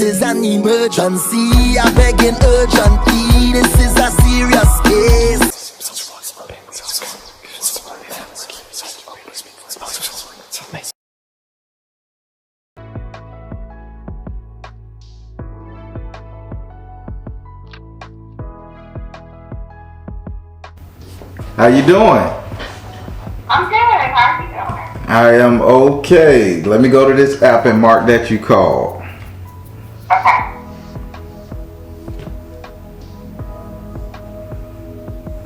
is an emergency. I begging urgently. This is a serious case. How you doing? I'm good. How are you doing? I am okay. Let me go to this app and mark that you called. Okay.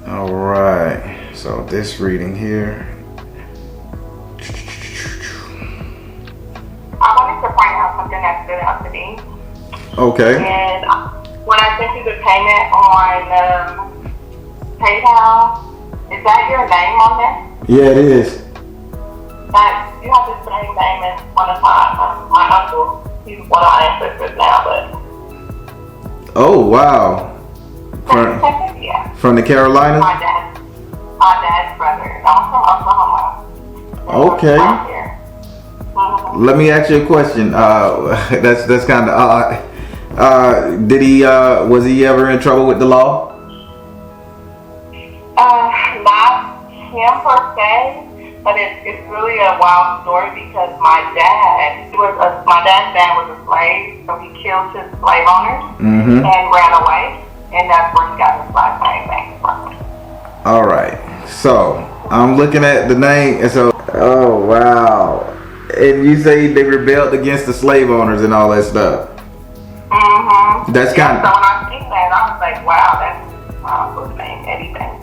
All right. So this reading here. I wanted to point out something that stood out to me. Okay. And when I sent you the payment on PayPal, is that your name on there? Yeah, it is. That you have the same name as one of my uncles. He's one of my ancestors now, but. Oh wow. Yeah. From the Carolinas? My dad's brother. I'm from Oklahoma. Okay. Let me ask you a question. That's kind of odd. Was he ever in trouble with the law? Not him per se, but it's really a wild story because my dad's dad was a slave, so he killed his slave owners and ran away, and that's where he got his last name from. All right, so I'm looking at the name, and so oh wow, and you say they rebelled against the slave owners and all that stuff. That's kind of. So when I seen that, I was like, wow, that's my uncle's name, anything.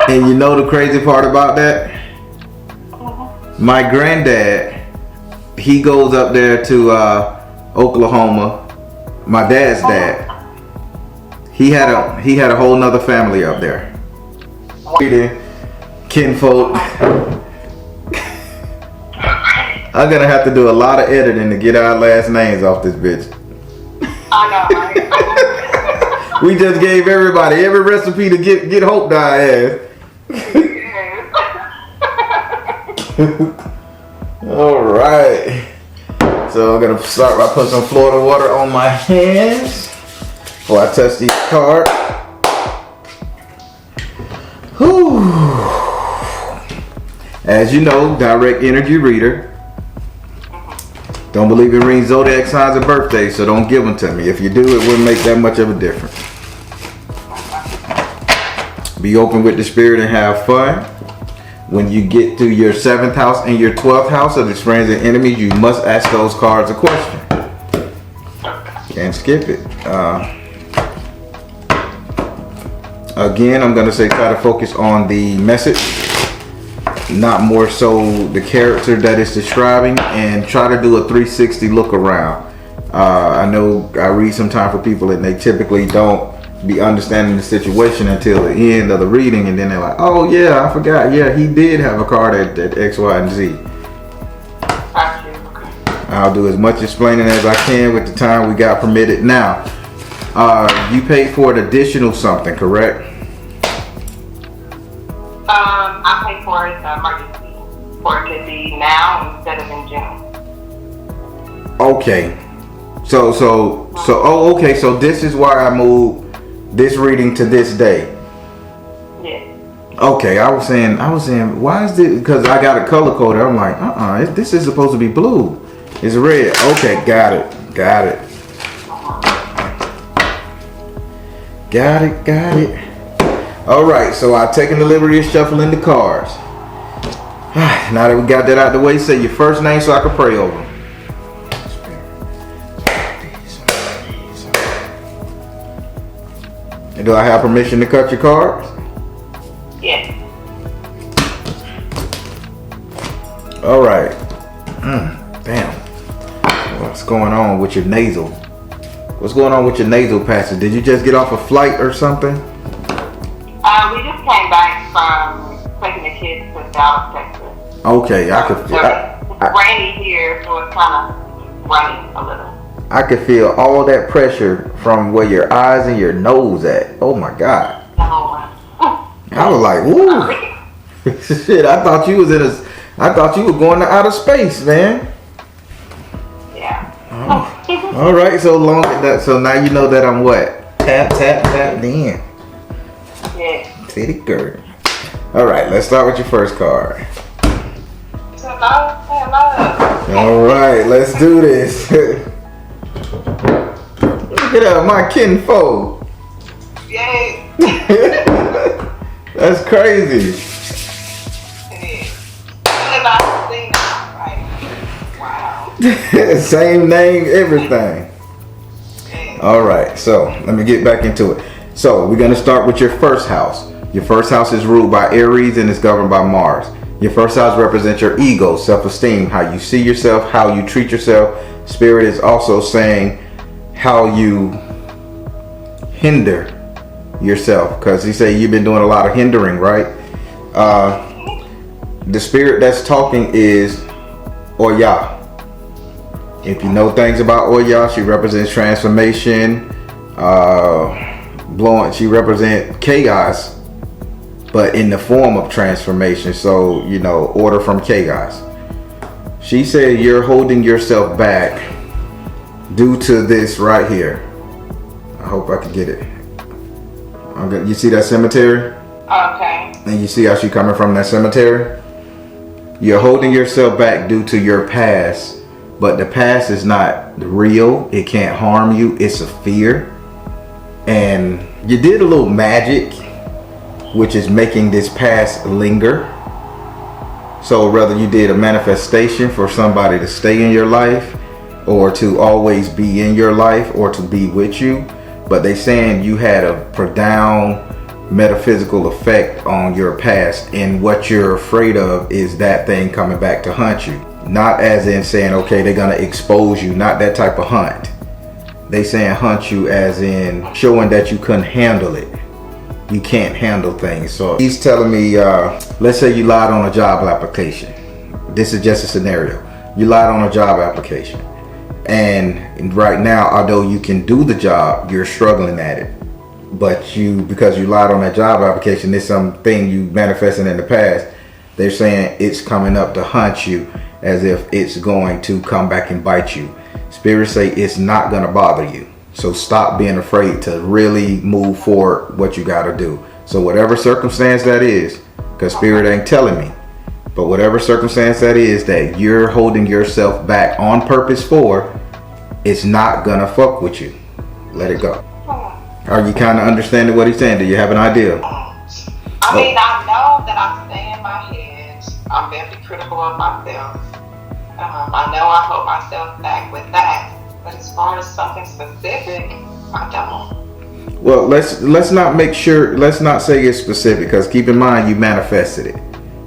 And you know the crazy part about that? My granddad, he goes up there to Oklahoma. My dad's dad. He had a whole nother family up there. Kinfolk. I'm gonna have to do a lot of editing to get our last names off this bitch. I know, right? We just gave everybody every recipe to get hope to our ass. All right. So I'm gonna start by putting some Florida water on my hands before I touch these cards. Whew. As you know, direct energy reader. Don't believe in reading zodiac signs and birthdays, so don't give them to me. If you do, it wouldn't make that much of a difference. Be open with the spirit and have fun. When you get to your 7th house and your 12th house of its friends and enemies, you must ask those cards a question. Can't skip it. Again, I'm going to say try to focus on the message, not more so the character that it's describing, and try to do a 360 look around. I know I read sometime for people and they typically don't be understanding the situation until the end of the reading, and then they're like, oh yeah, I forgot, yeah, he did have a card at X, Y, and Z. I'll do as much explaining as I can with the time we got permitted. Now, you paid for an additional something, correct? I paid for it emergency for it to be now instead of in June. Okay. Okay, so this is why I moved this reading to this day. Yeah. Okay, I was saying, why is this? Because I got a color coded. I'm like, this is supposed to be blue. It's red. Okay, got it. Got it. All right, so I've taken the liberty of shuffling the cards. Now that we got that out of the way, say your first name so I can pray over them. And do I have permission to cut your cards? Yes. All right. Damn. What's going on with your nasal? What's going on with your nasal passage? Did you just get off a flight or something? We just came back from taking the kids to Dallas, Texas. Okay, I could feel. It's rainy here, so it's kind of running a little. I could feel all that pressure from where your eyes and your nose at. Oh my God. I was like, woo. Shit, I thought you were going to outer space, man. Yeah. All right, so long that. So now you know that I'm what? Tap, tap, tap, then. Yeah. Titty girl. All right, let's start with your first card. All right, let's do this. Look at that, my kinfolk. Yay. That's crazy. Wow. Same name, everything. All right, so let me get back into it. So we're gonna start with your first house. Your first house is ruled by Aries and is governed by Mars. Your first house represents your ego, self-esteem, how you see yourself, how you treat yourself. Spirit is also saying how you hinder yourself, because he said you've been doing a lot of hindering, right? The spirit that's talking is Oya. If you know things about Oya, she represents transformation, she represents chaos, but in the form of transformation. So, you know, order from chaos. She said you're holding yourself back due to this right here. I hope I can get it. Okay, you see that cemetery? Okay. And you see how she coming from that cemetery? You're holding yourself back due to your past, but the past is not real. It can't harm you. It's a fear. And you did a little magic, which is making this past linger. So whether you did a manifestation for somebody to stay in your life, or to always be in your life, or to be with you, but they saying you had a profound metaphysical effect on your past, and what you're afraid of is that thing coming back to hunt you. Not as in saying, okay, they're gonna expose you, not that type of hunt. They saying hunt you as in showing that you couldn't handle it. You can't handle things. So he's telling me, let's say you lied on a job application. This is just a scenario. You lied on a job application. And right now, although you can do the job, you're struggling at it. But because you lied on that job application, it's something you manifested in the past. They're saying it's coming up to hunt you, as if it's going to come back and bite you. Spirits say it's not going to bother you. So stop being afraid to really move forward what you got to do. So whatever circumstance that is, because Spirit ain't telling me, but whatever circumstance that is that you're holding yourself back on purpose for, it's not going to fuck with you. Let it go. Are you kind of understanding what he's saying? Do you have an idea? I mean, I know that I stay in my head. I'm very critical of myself. I know I hold myself back with that. But as far as something specific, I don't. Well, let's not say it's specific, because keep in mind you manifested it.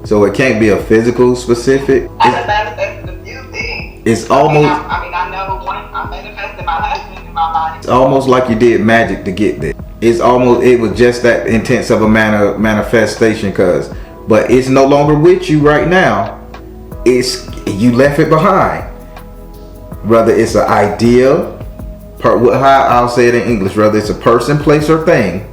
So it can't be a physical specific. I manifested a few things. It's almost. I know I manifested my husband in my life. It's almost like you did magic to get there. It was just that intense of a manifestation, but it's no longer with you right now. You left it behind. Whether it's an idea, I'll say it in English, whether it's a person, place, or thing,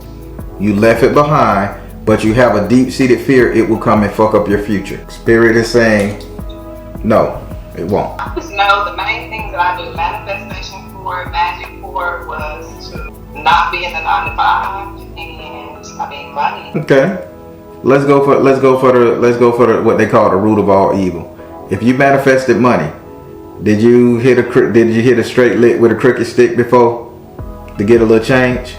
you left it behind, but you have a deep-seated fear it will come and fuck up your future. Spirit is saying, no, it won't. I just know the main things that I do manifestation for, magic for, was to not be in the 9 to 5, and money. Okay, let's go for the what they call the root of all evil. If you manifested money, did you hit a straight lick with a crooked stick before to get a little change?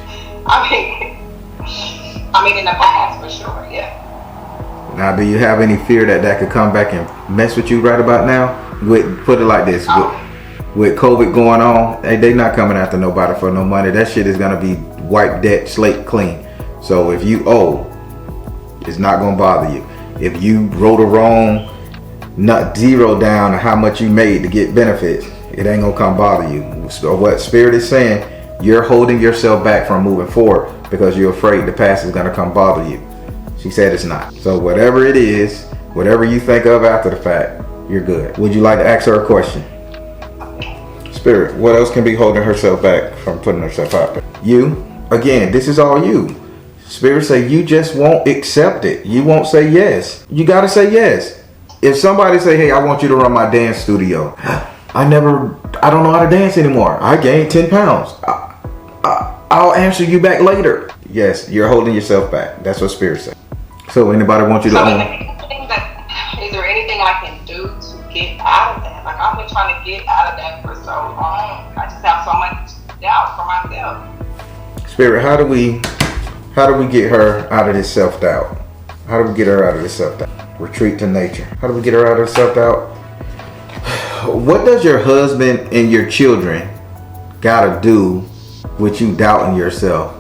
I mean in the past, for sure, yeah. Now, do you have any fear that could come back and mess with you right about now? Put it like this, with COVID going on, they not coming after nobody for no money. That shit is gonna be wiped that slate clean. So if you owe, it's not gonna bother you. If you wrote a wrong zero down on how much you made to get benefits, it ain't gonna come bother you. So what Spirit is saying, you're holding yourself back from moving forward because you're afraid the past is gonna come bother you. She said it's not. So whatever it is, whatever you think of after the fact, you're good. Would you like to ask her a question? Spirit, what else can be holding herself back from putting herself out there? You, again, this is all you. Spirit say you just won't accept it. You won't say yes. You gotta say yes. If somebody say, hey, I want you to run my dance studio, I don't know how to dance anymore. I gained 10 pounds. I'll answer you back later. Yes, you're holding yourself back. That's what Spirit said. So anybody want you to own? Is there anything I can do to get out of that? Like, I've been trying to get out of that for so long. I just have so much doubt for myself. Spirit, how do we get her out of this self-doubt? How do we get her out of this self-doubt? Retreat to nature. How do we get her out of self-doubt? What does your husband and your children gotta do with you doubting yourself?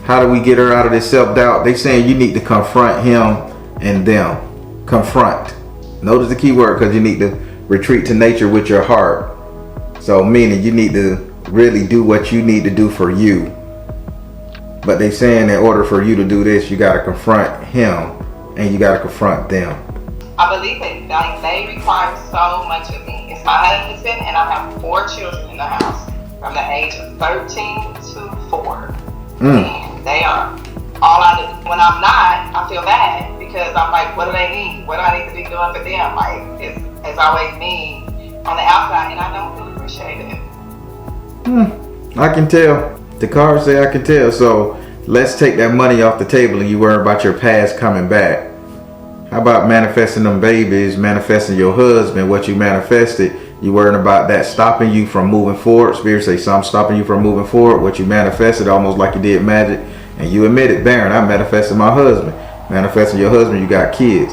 How do we get her out of this self-doubt? They saying you need to confront him and them. Confront. Notice the key word, because you need to retreat to nature with your heart. So meaning you need to really do what you need to do for you. But they saying in order for you to do this, you got to confront him and you got to confront them. I believe that they require so much of me. It's my husband, and I have 4 children in the house from the age of 13 to 4. And they are all I do. When I'm not, I feel bad because I'm like, what do they need? What do I need to be doing for them? Like, it's always me on the outside, and I don't really appreciate it. I can tell. The cards say I can tell. So let's take that money off the table and you worry about your past coming back. How about manifesting them babies, manifesting your husband, what you manifested? You worrying about that stopping you from moving forward. Spirit say something stopping you from moving forward. What you manifested, almost like you did magic. And you admitted, Baron, I manifested my husband. Manifesting your husband, you got kids.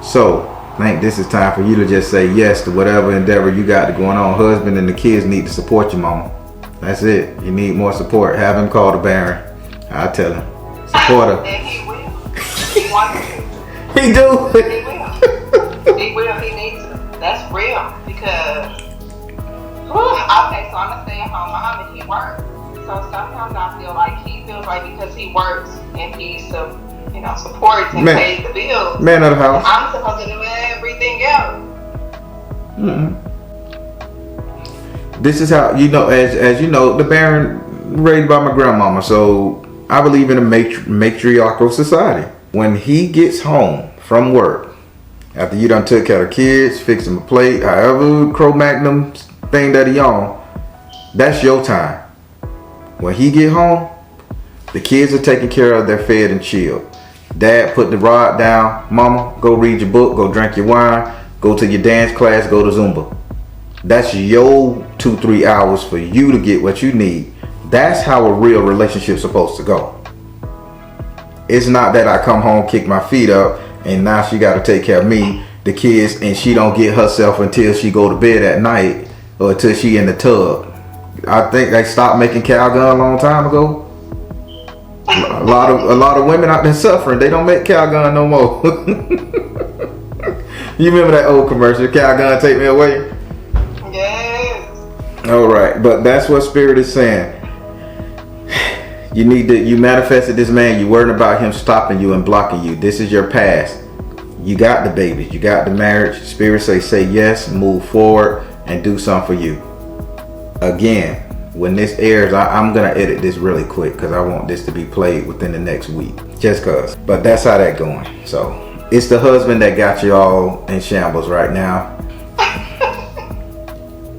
So I think this is time for you to just say yes to whatever endeavor you got going on. Husband and the kids need to support you, mama. That's it. You need more support. Have him call the Baron. I'll tell him. Support her. And he will. He wants to. He do. He will. He will. He needs to. That's real. Because, okay, so I'm a stay-at-home mom and he works. So sometimes I feel like he feels like because he works and he supports and pays the bills. Man of the house. I'm supposed to do everything else. This is how, as you know, the Baron raised by my grandmama. So I believe in a matriarchal society. When he gets home from work, after you done took care of the kids, fixed him a plate, however Cro-Magnum thing that he on, that's your time. When he get home, the kids are taken care of, they're fed and chilled. Dad put the rod down. Mama, go read your book, go drink your wine, go to your dance class, go to Zumba. That's your 2-3 hours for you to get what you need. That's how a real relationship's supposed to go. It's not that I come home, kick my feet up, and now she got to take care of me, the kids, and she don't get herself until she go to bed at night or until she in the tub. I think they stopped making Calgon a long time ago. A lot of women out there suffering. They don't make Calgon no more. You remember that old commercial, Calgon take me away? Yes. All right, but that's what Spirit is saying. You manifested this man. You worried about him stopping you and blocking you. This is your past. You got the babies. You got the marriage. Spirit say yes, move forward, and do something for you. Again, when this airs, I'm going to edit this really quick because I want this to be played within the next week. Just because. But that's how that going. So, it's the husband that got you all in shambles right now.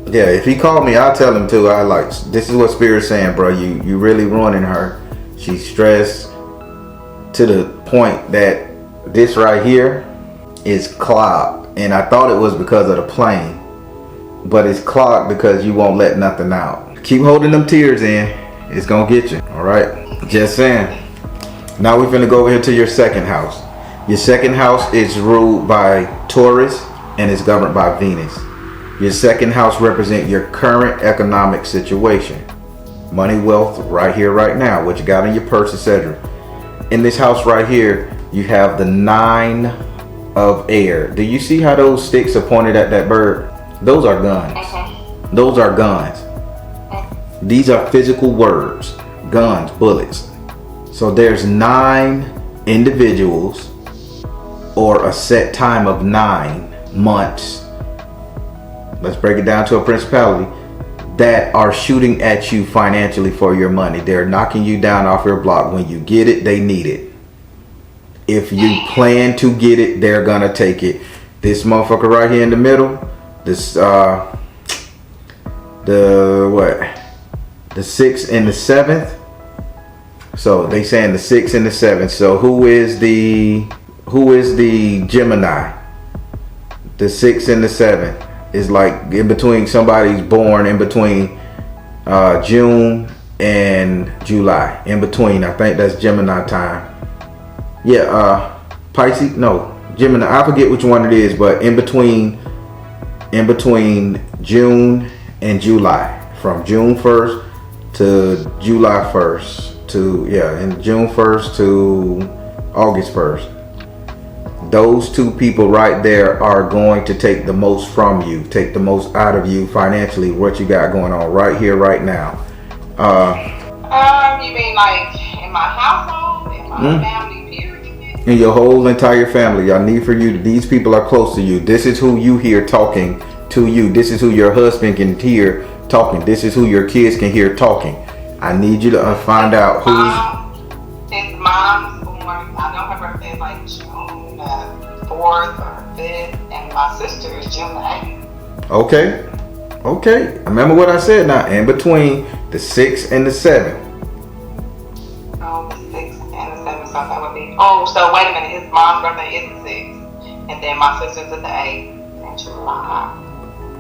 Yeah, if he called me, I'll tell him too. This is what Spirit's saying, bro. You really ruining her. She's stressed to the point that this right here is clogged. And I thought it was because of the plane. But it's clogged because you won't let nothing out. Keep holding them tears in. It's going to get you. All right? Just saying. Now we're going to go over here to your second house. Your second house is ruled by Taurus and is governed by Venus. Your second house represents your current economic situation. Money, wealth, right here, right now. What you got in your purse, etc. In this house right here, you have the 9 of air. Do you see how those sticks are pointed at that bird? Those are guns. Those are guns. These are physical words. Guns, bullets. So there's 9 individuals or a set time of 9 months. Let's break it down to a principality that are shooting at you financially for your money. They're knocking you down off your block. When you get it, they need it. If you plan to get it, they're gonna take it. This motherfucker right here in the middle, this the what? The 6th and the 7th. So they saying the 6th and the 7th. So who is the Gemini? The 6th and the 7th is like in between, somebody's born in between June and July. In between, I think that's Gemini time. Yeah, Pisces, no, Gemini, I forget which one it is, but in between June and July, from June 1st to July 1st and June 1st to August 1st. Those two people right there are going to take the most from you, take the most out of you financially, what you got going on right here, right now. You mean like in my household, in my family, period? In your whole entire family, I need for you, these people are close to you. This is who you hear talking to you. This is who your husband can hear talking. This is who your kids can hear talking. I need you to find out who's... His mom's born, I know her birthday is like June 4th or 5th, and my sister is June 8th. Okay. Remember what I said now. In between the 6th and the 7th. Oh, the 6th and the 7th, so that would be... Oh, so wait a minute. His mom's birthday is the 6th, and then my sister's at the 8th in July.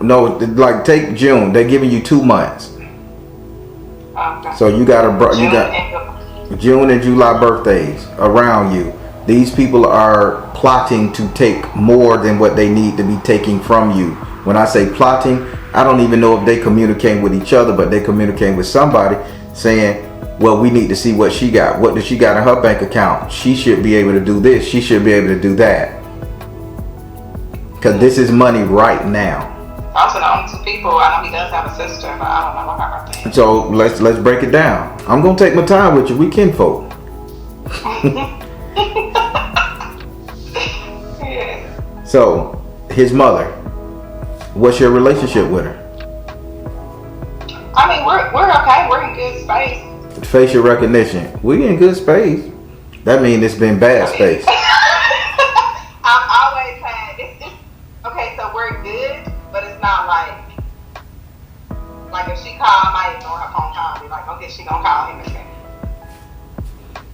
No, like take June. They're giving you 2 months. Okay. So you got June and July birthdays around you. These people are plotting to take more than what they need to be taking from you. When I say plotting, I don't even know if they communicate with each other, but they communicate with somebody saying, well, we need to see what she got. What does she got in her bank account? She should be able to do this. She should be able to do that. Because this is money right now. Also, the only 2 people, I know he does have a sister, but I don't know what her birthday is. So let's break it down. I'm gonna take my time with you. We kinfolk. Yeah. So his mother, what's your relationship with her? I mean, we're okay. We're in good space. Facial recognition. We in good space. That means it's been bad space. I've always had it's okay. So we're good, but it's not like if she call, I might ignore her phone call and be like, okay, she gonna call him again.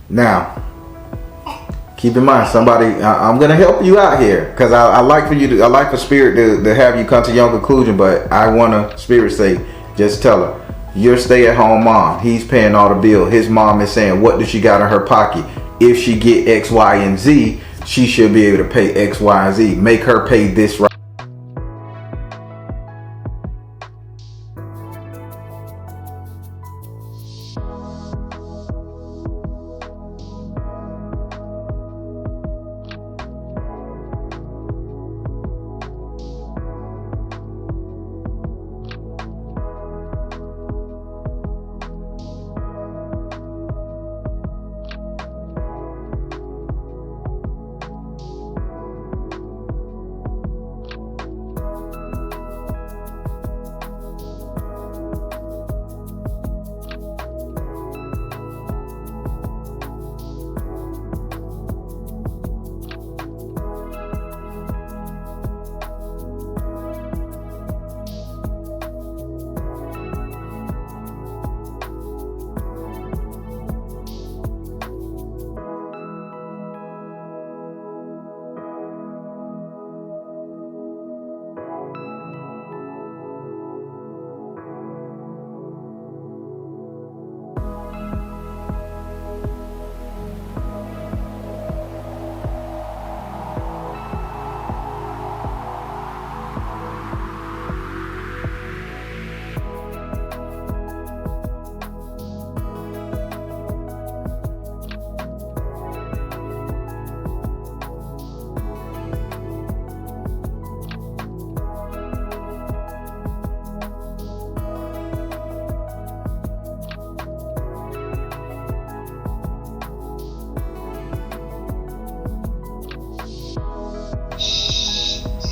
Now, keep in mind, I'm gonna help you out here because I like for Spirit to have you come to your own conclusion, but I want to Spirit say, just tell her you're a stay-at-home mom. He's paying all the bill. His mom is saying, what does she got in her pocket? If she get X, Y, and Z, she should be able to pay X, Y, and Z. Make her pay this right.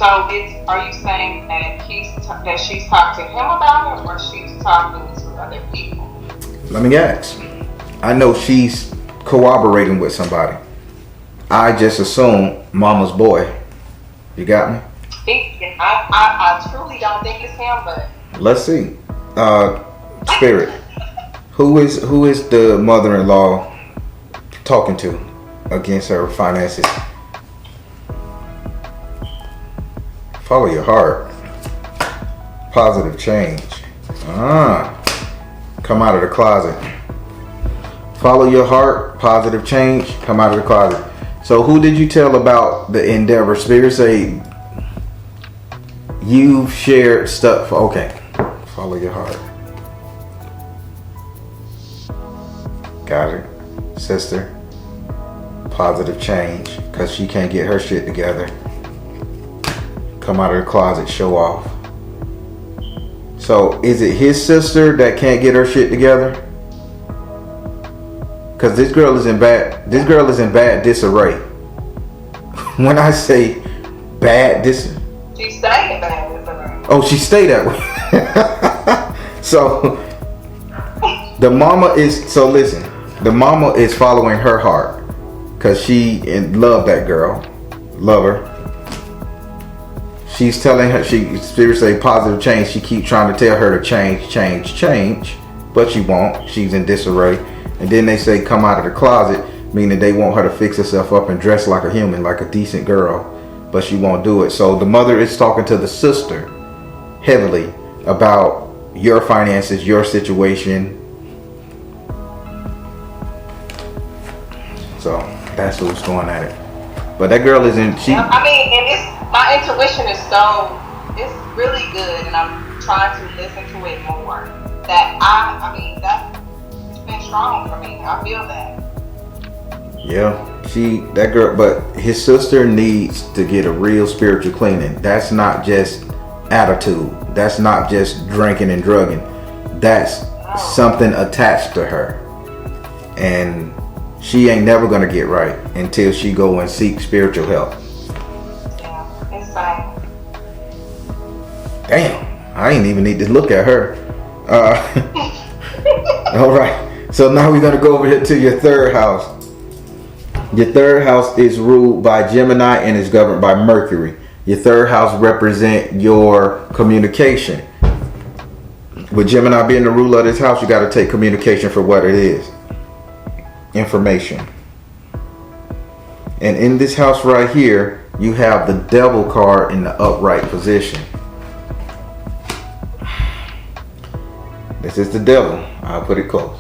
So are you saying that she's talking to him about it, or she's talking to other people? Let me ask. I know she's corroborating with somebody. I just assume mama's boy. You got me? I truly don't think it's him, but let's see. Spirit. Who is the mother-in-law talking to against her finances? Follow your heart. Positive change. Come out of the closet. Follow your heart. Positive change. Come out of the closet. So who did you tell about the endeavor? Spirit say you've shared stuff. Okay. Follow your heart. Got it. Sister. Positive change. Because she can't get her shit together. Come out of the closet. Show off. So is it his sister that can't get her shit together? Because this girl is in bad disarray. When I say bad disarray. She stayed in bad disarray. Oh, she stayed that way. So the mama is following her heart. Because she love that girl. Love her. She's telling her, Spirit say positive change. She keep trying to tell her to change. But she won't. She's in disarray. And then they say come out of the closet, meaning they want her to fix herself up and dress like a human, like a decent girl. But she won't do it. So the mother is talking to the sister heavily about your finances, your situation. So that's who's going at it. But that girl isn't. My intuition is it's really good, and I'm trying to listen to it more. That's been strong for me. I feel that. Yeah, that girl, but his sister needs to get a real spiritual cleaning. That's not just attitude. That's not just drinking and drugging. That's something attached to her. And she ain't never gonna get right until she go and seek spiritual help. Yeah, it's fine. Damn, I ain't even need to look at her. All right, so now we're gonna go over here to your third house. Your third house is ruled by Gemini and is governed by Mercury. Your third house represent your communication. With Gemini being the ruler of this house, you got to take communication for what it is. Information. And in this house right here, you have the Devil card in the upright position. This is the Devil. I'll put it close.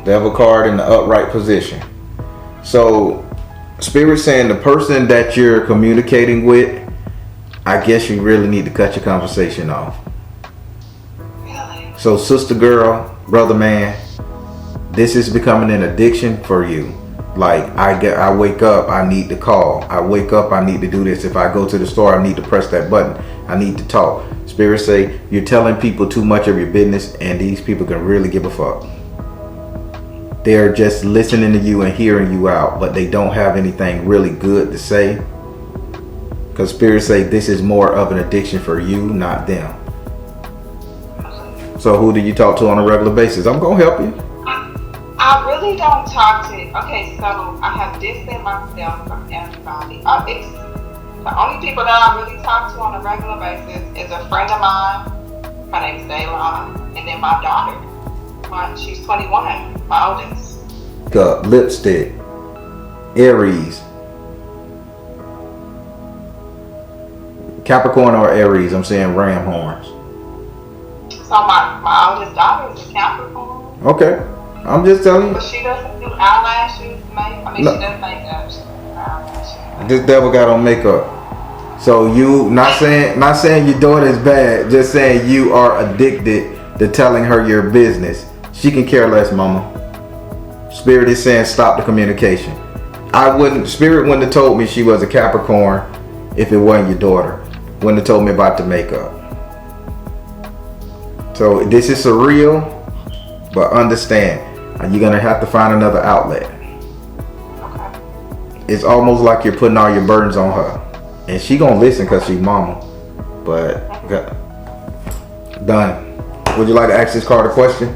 Devil card in the upright position. So, Spirit saying the person that you're communicating with, I guess you really need to cut your conversation off. Really? So, sister girl, brother man, this is becoming an addiction for you. Like, I wake up, I need to call. I wake up, I need to do this. If I go to the store, I need to press that button. I need to talk. Spirit say you're telling people too much of your business, and these people can really give a fuck. They're just listening to you and hearing you out, but they don't have anything really good to say. Because Spirit say this is more of an addiction for you, not them. So who do you talk to on a regular basis? I'm going to help you. I really don't talk to. Okay, so I have distanced myself from everybody. The only people that I really talk to on a regular basis is a friend of mine. Her name's S.O.L, and then my daughter. She's 21, my oldest. Lipstick, Aries, Capricorn or Aries. I'm saying ram horns. So my oldest daughter is a Capricorn. Okay, I'm just telling you. But she doesn't do eyelashes, she does makeup. This devil got on makeup. So you not saying your daughter is bad, just saying you are addicted to telling her your business. She can care less, mama. Spirit is saying stop the communication. Spirit wouldn't have told me she was a Capricorn if it wasn't your daughter. Wouldn't have told me about the makeup. So this is surreal, but understand, you're gonna have to find another outlet. Okay. It's almost like you're putting all your burdens on her. And she gonna listen because she's mama. But done. Would you like to ask this card a question?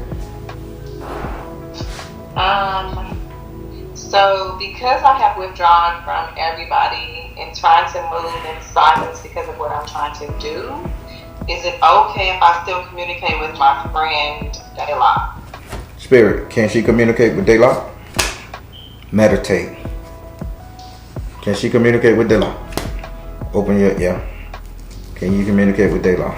So because I have withdrawn from everybody and trying to move in silence because of what I'm trying to do, Is it okay if I still communicate with my friend Dayla? Spirit, can she communicate with Dayla? Meditate. Can she communicate with Dayla? Open your, yeah. Can you communicate with Dayla?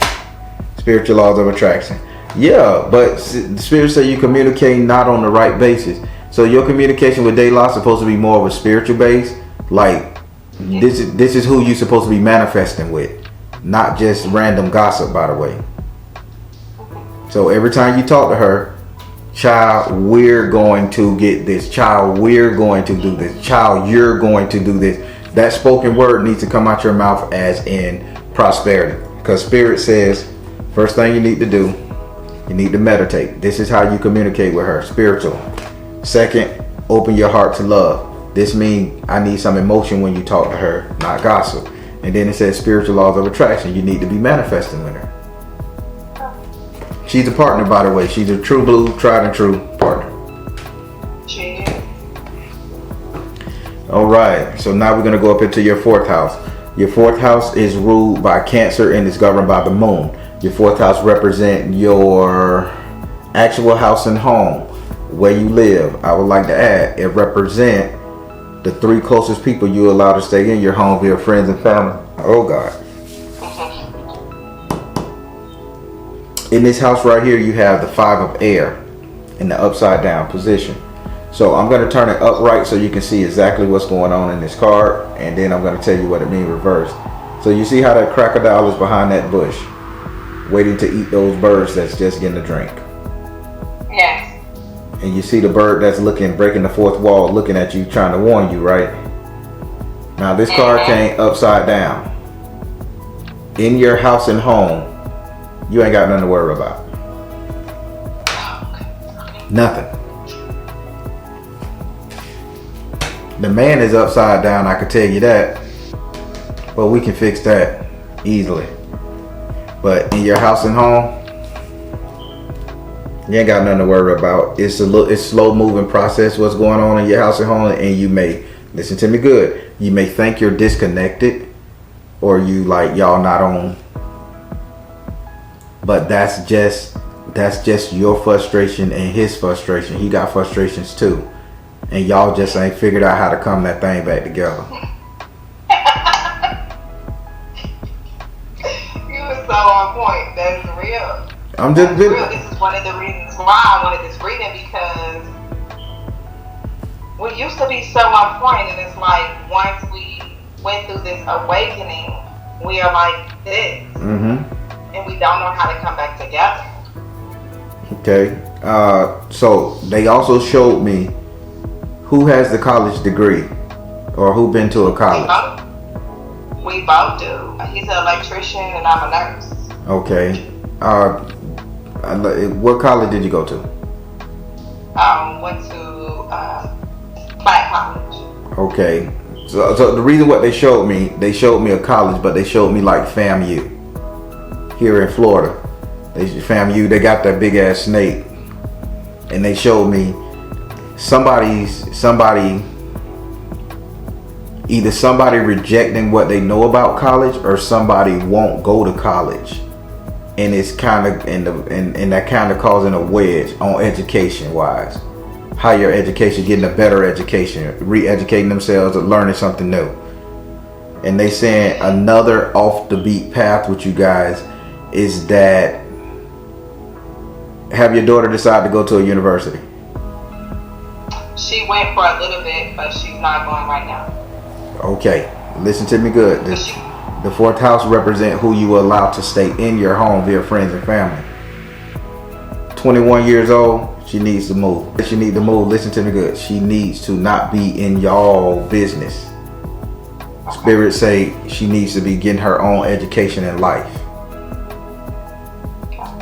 Spiritual laws of attraction. Yeah, but the Spirit say you communicate not on the right basis. So your communication with Dayla is supposed to be more of a spiritual base. Like, this is who you're supposed to be manifesting with. Not just random gossip, by the way. So every time you talk to her, child, we're going to get this. Child, we're going to do this. Child, you're going to do this. That spoken word needs to come out your mouth as in prosperity. Because Spirit says, first thing you need to do, you need to meditate. This is how you communicate with her, spiritual. Second, open your heart to love. This means I need some emotion when you talk to her, not gossip. And then it says spiritual laws of attraction. You need to be manifesting with her. She's a partner, by the way. She's a true blue, tried and true partner. She is. All right. So now we're going to go up into your fourth house. Your fourth house is ruled by Cancer and is governed by the moon. Your fourth house represents your actual house and home, where you live. I would like to add, it represents the 3 closest people you allow to stay in your home via friends and family. Oh God. In this house right here, you have the 5 of air in the upside down position. So I'm going to turn it upright so you can see exactly what's going on in this card. And then I'm going to tell you what it means reversed. So you see how that crocodile is behind that bush, waiting to eat those birds that's just getting a drink. Yes. And you see the bird that's looking, breaking the fourth wall, looking at you, trying to warn you, right? Now this card came upside down. In your house and home, you ain't got nothing to worry about. Nothing. The man is upside down, I can tell you that. But we can fix that easily. But in your house and home, you ain't got nothing to worry about. It's slow moving process what's going on in your house and home, and you may, listen to me good, you may think you're disconnected or you like y'all not on. But that's just your frustration and his frustration. He got frustrations too. And y'all just ain't figured out how to come that thing back together. You were so on point. That's real. I'm just real. This is one of the reasons why I wanted this reading, because we used to be so on point, and it's like once we went through this awakening, we are like this, and we don't know how to come back together. Okay. So they also showed me who has the college degree or who been to a college. We both do. He's an electrician and I'm a nurse. Okay. What college did you go to? Went to Black College. Okay. So the reason what they showed me a college, but they showed me like FAMU here in Florida. FAMU, they got that big ass snake, and they showed me somebody rejecting what they know about college, or somebody won't go to college, and it's kind of and that kind of causing a wedge on education wise. Higher education, getting a better education, re-educating themselves, or learning something new. And they saying another off the beat path with you guys is that have your daughter decide to go to a university. She went for a little bit, but she's not going right now. Okay, listen to me good. The fourth house represents who you allow to stay in your home via friends and family. 21 years old, she needs to move. She needs to move. Listen to me good. She needs to not be in y'all business. Spirit say she needs to be getting her own education in life.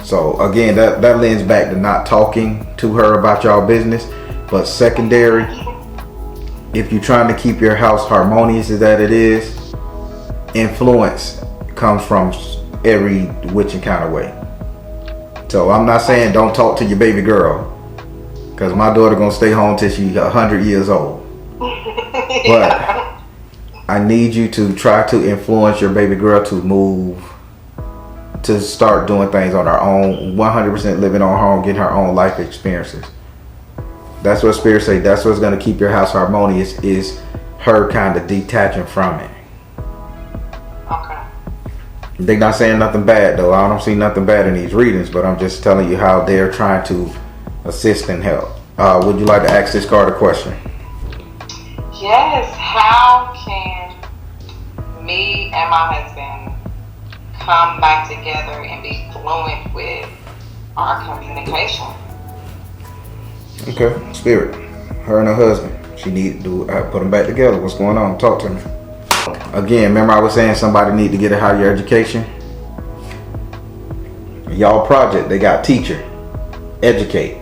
So again, that lends back to not talking to her about y'all business. But secondary, if you're trying to keep your house harmonious as that it is, influence comes from every which and kind of way. So I'm not saying don't talk to your baby girl, because my daughter gonna stay home till she's 100 years old. But I need you to try to influence your baby girl to move to start doing things on her own, 100% living on her own, getting her own life experiences. That's what Spirit say. That's what's going to keep your house harmonious, is her kind of detaching from it. Okay. They're not saying nothing bad though. I don't see nothing bad in these readings, but I'm just telling you how they're trying to assist and help. Would you like to ask this card a question? Yes. How can me and my husband come back together and be fluent with our communication? Okay, Spirit. Her and her husband. She need to put them back together. What's going on? Talk to me. Again, remember I was saying somebody need to get a higher education? Y'all project, they got teacher, educate.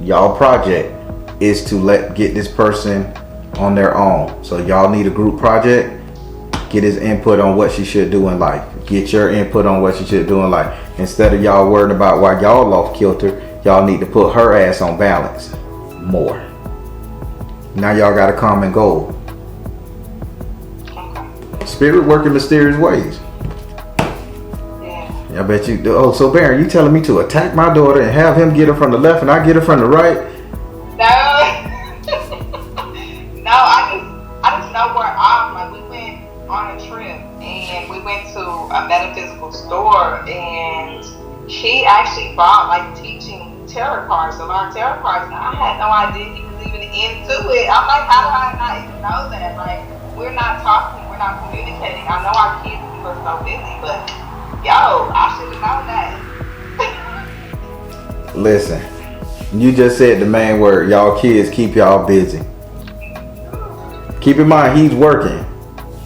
Y'all project is to get this person on their own. So y'all need a group project. Get his input on what she should do in life. Get your input on what she should do in life. Instead of y'all worrying about why y'all off kilter, y'all need to put her ass on balance more. Now y'all got a common goal. Spirit working mysterious ways. Yeah. I bet you. Oh, so Baron, you telling me to attack my daughter and have him get her from the left and I get her from the right? No, I just know where we went on a trip and we went to a metaphysical store and he actually bought teaching tarot cards, a lot of tarot cards. And I had no idea he was even into it. I'm like, how do I not even know that? We're not talking, we're not communicating. I know our kids are so busy, but yo, I should have known that. Listen, you just said the main word. Y'all kids keep y'all busy. Keep in mind, he's working.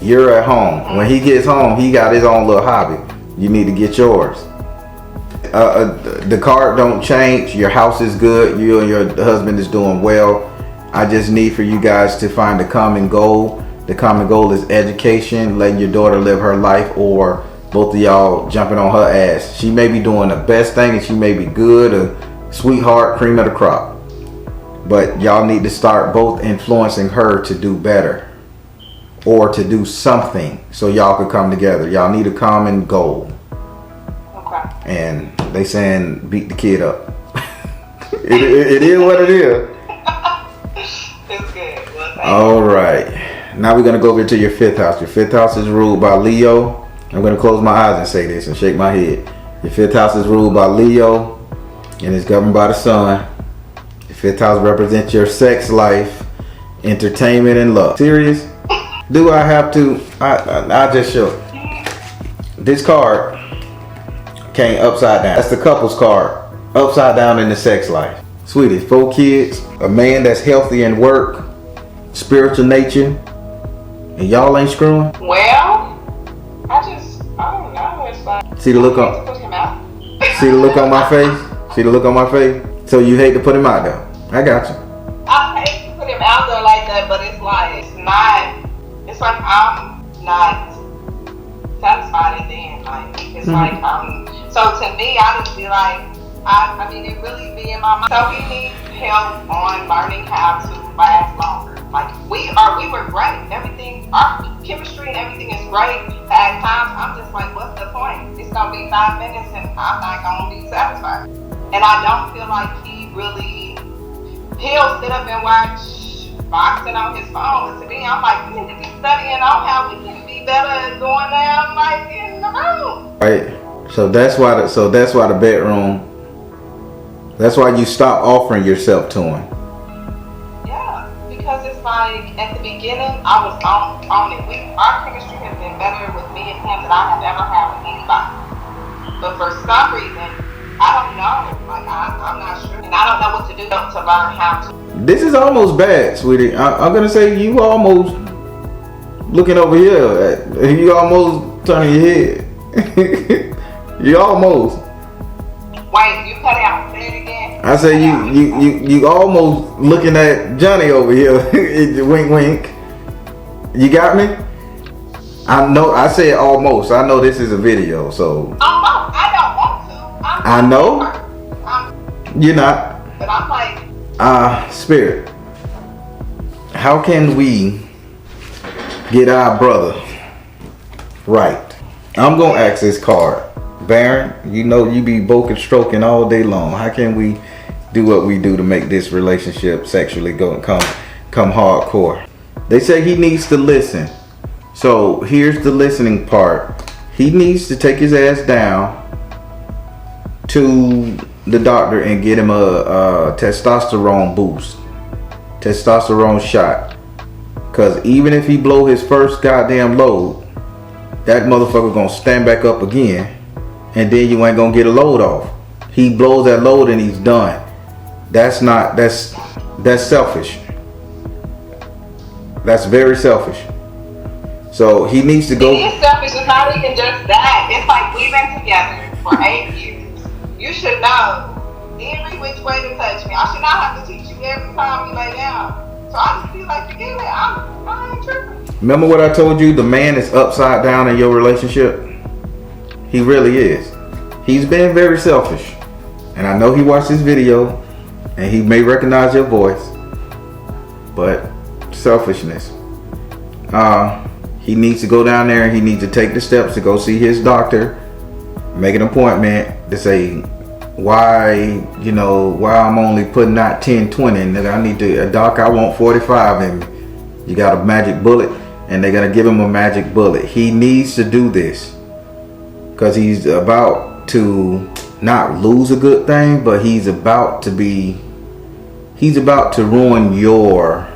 You're at home. When he gets home, he got his own little hobby. You need to get yours. The card don't change. Your house is good. You and your husband is doing well. I just need for you guys to find a common goal. The common goal is education, letting your daughter live her life, or both of y'all jumping on her ass. She may be doing the best thing and she may be good, a sweetheart, cream of the crop. But y'all need to start both influencing her to do better or to do something so y'all can come together. Y'all need a common goal. Okay. And they saying beat the kid up. it is what it is. It's good. Well, all right. Now we're going to go over to your fifth house. Your fifth house is ruled by Leo. I'm going to close my eyes and say this and shake my head. Your fifth house is ruled by Leo and is governed by the sun. Your fifth house represents your sex life, entertainment, and love. Serious? Do I have to? I just show. This card came upside down. That's the couple's card. Upside down in the sex life. Sweetie, 4 kids, a man that's healthy in work, spiritual nature, and y'all ain't screwing? Well, I don't know. It's like, see the look on, put him out. see the look on my face? See the look on my face? So you hate to put him out there. I got you. I hate to put him out there like that, but it's like, it's like I'm not satisfied at the end. It's like, so to me, I just be like, I mean, it really be in my mind. So he needs help on learning how to last longer. We were great. Everything, our chemistry and everything is great. At times, I'm just like, what's the point? It's gonna be 5 minutes and I'm not gonna be satisfied. And I don't feel like he'll sit up and watch boxing on his phone. And to me, I'm like, we need to be studying on how we can be better at going down in the room. Right. So that's why the bedroom. That's why you stop offering yourself to him. Because it's like, at the beginning, I was on it. Our chemistry has been better with me and him than I have ever had with anybody. But for some reason, I don't know. I'm not sure. And I don't know what to do to learn how to. This is almost bad, sweetie. I'm going to say you almost looking over here. You almost turning your head. You almost. Wait, you cut out. Say it again. I say you almost looking at Johnny over here. Wink, wink. You got me? I know. I said almost. I know this is a video, so. Almost. I don't want to. I know. You're not. But I'm like. Spirit. How can we get our brother right? I'm gonna ask this card Baron, you know you be boking stroking all day long. How can we do what we do to make this relationship sexually come hardcore? They say he needs to listen. So here's the listening part. He needs to take his ass down to the doctor and get him a testosterone boost, testosterone shot. Cause even if he blow his first goddamn load, that motherfucker gonna stand back up again, and then you ain't gonna get a load off. He blows that load and he's done. That's selfish. That's very selfish. So he needs to go. It is selfish. It's not even just that. It's like we've been together for 8 years. You should know every which way to touch me. I should not have to teach you every time you lay down. So I just feel like, forget it. I ain't tripping. Remember what I told you? The man is upside down in your relationship. He really is. He's being very selfish. And I know he watched this video and he may recognize your voice. But selfishness. He needs to go down there and he needs to take the steps to go see his doctor. Make an appointment to say why I'm only putting out 10, 20, and I need to, doc, I want 45 in me. You got a magic bullet, and they're gonna give him a magic bullet. He needs to do this because he's about to not lose a good thing, but he's about to ruin your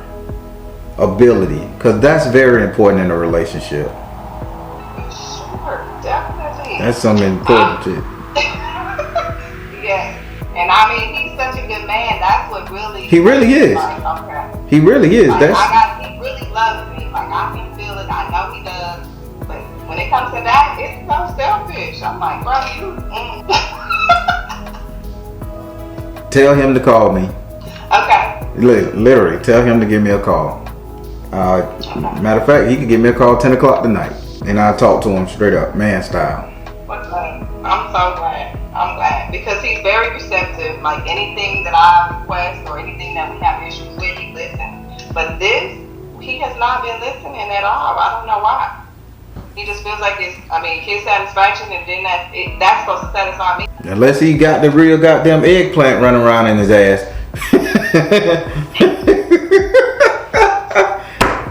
ability, because that's very important in a relationship. Sure, definitely. That's something important shit. Yes, and I mean, he's such a good man. That's what really. He really is. Like, okay. He really is. Like, That's. He really loves me. Like, I can feel it. I know he does. But when it comes to that, it's so selfish. I'm like, bro, you. Tell him to call me. Okay. Literally, tell him to give me a call. Matter of fact, he can give me a call 10 o'clock tonight, and I'll talk to him straight up, man style. Okay. I'm so glad. I'm glad because he's very receptive. Like anything that I request or anything that we have issues with, he listens. But this, he has not been listening at all. I don't know why. He just feels like it's, his satisfaction, and then that's supposed to satisfy me. Unless he got the real goddamn eggplant running around in his ass.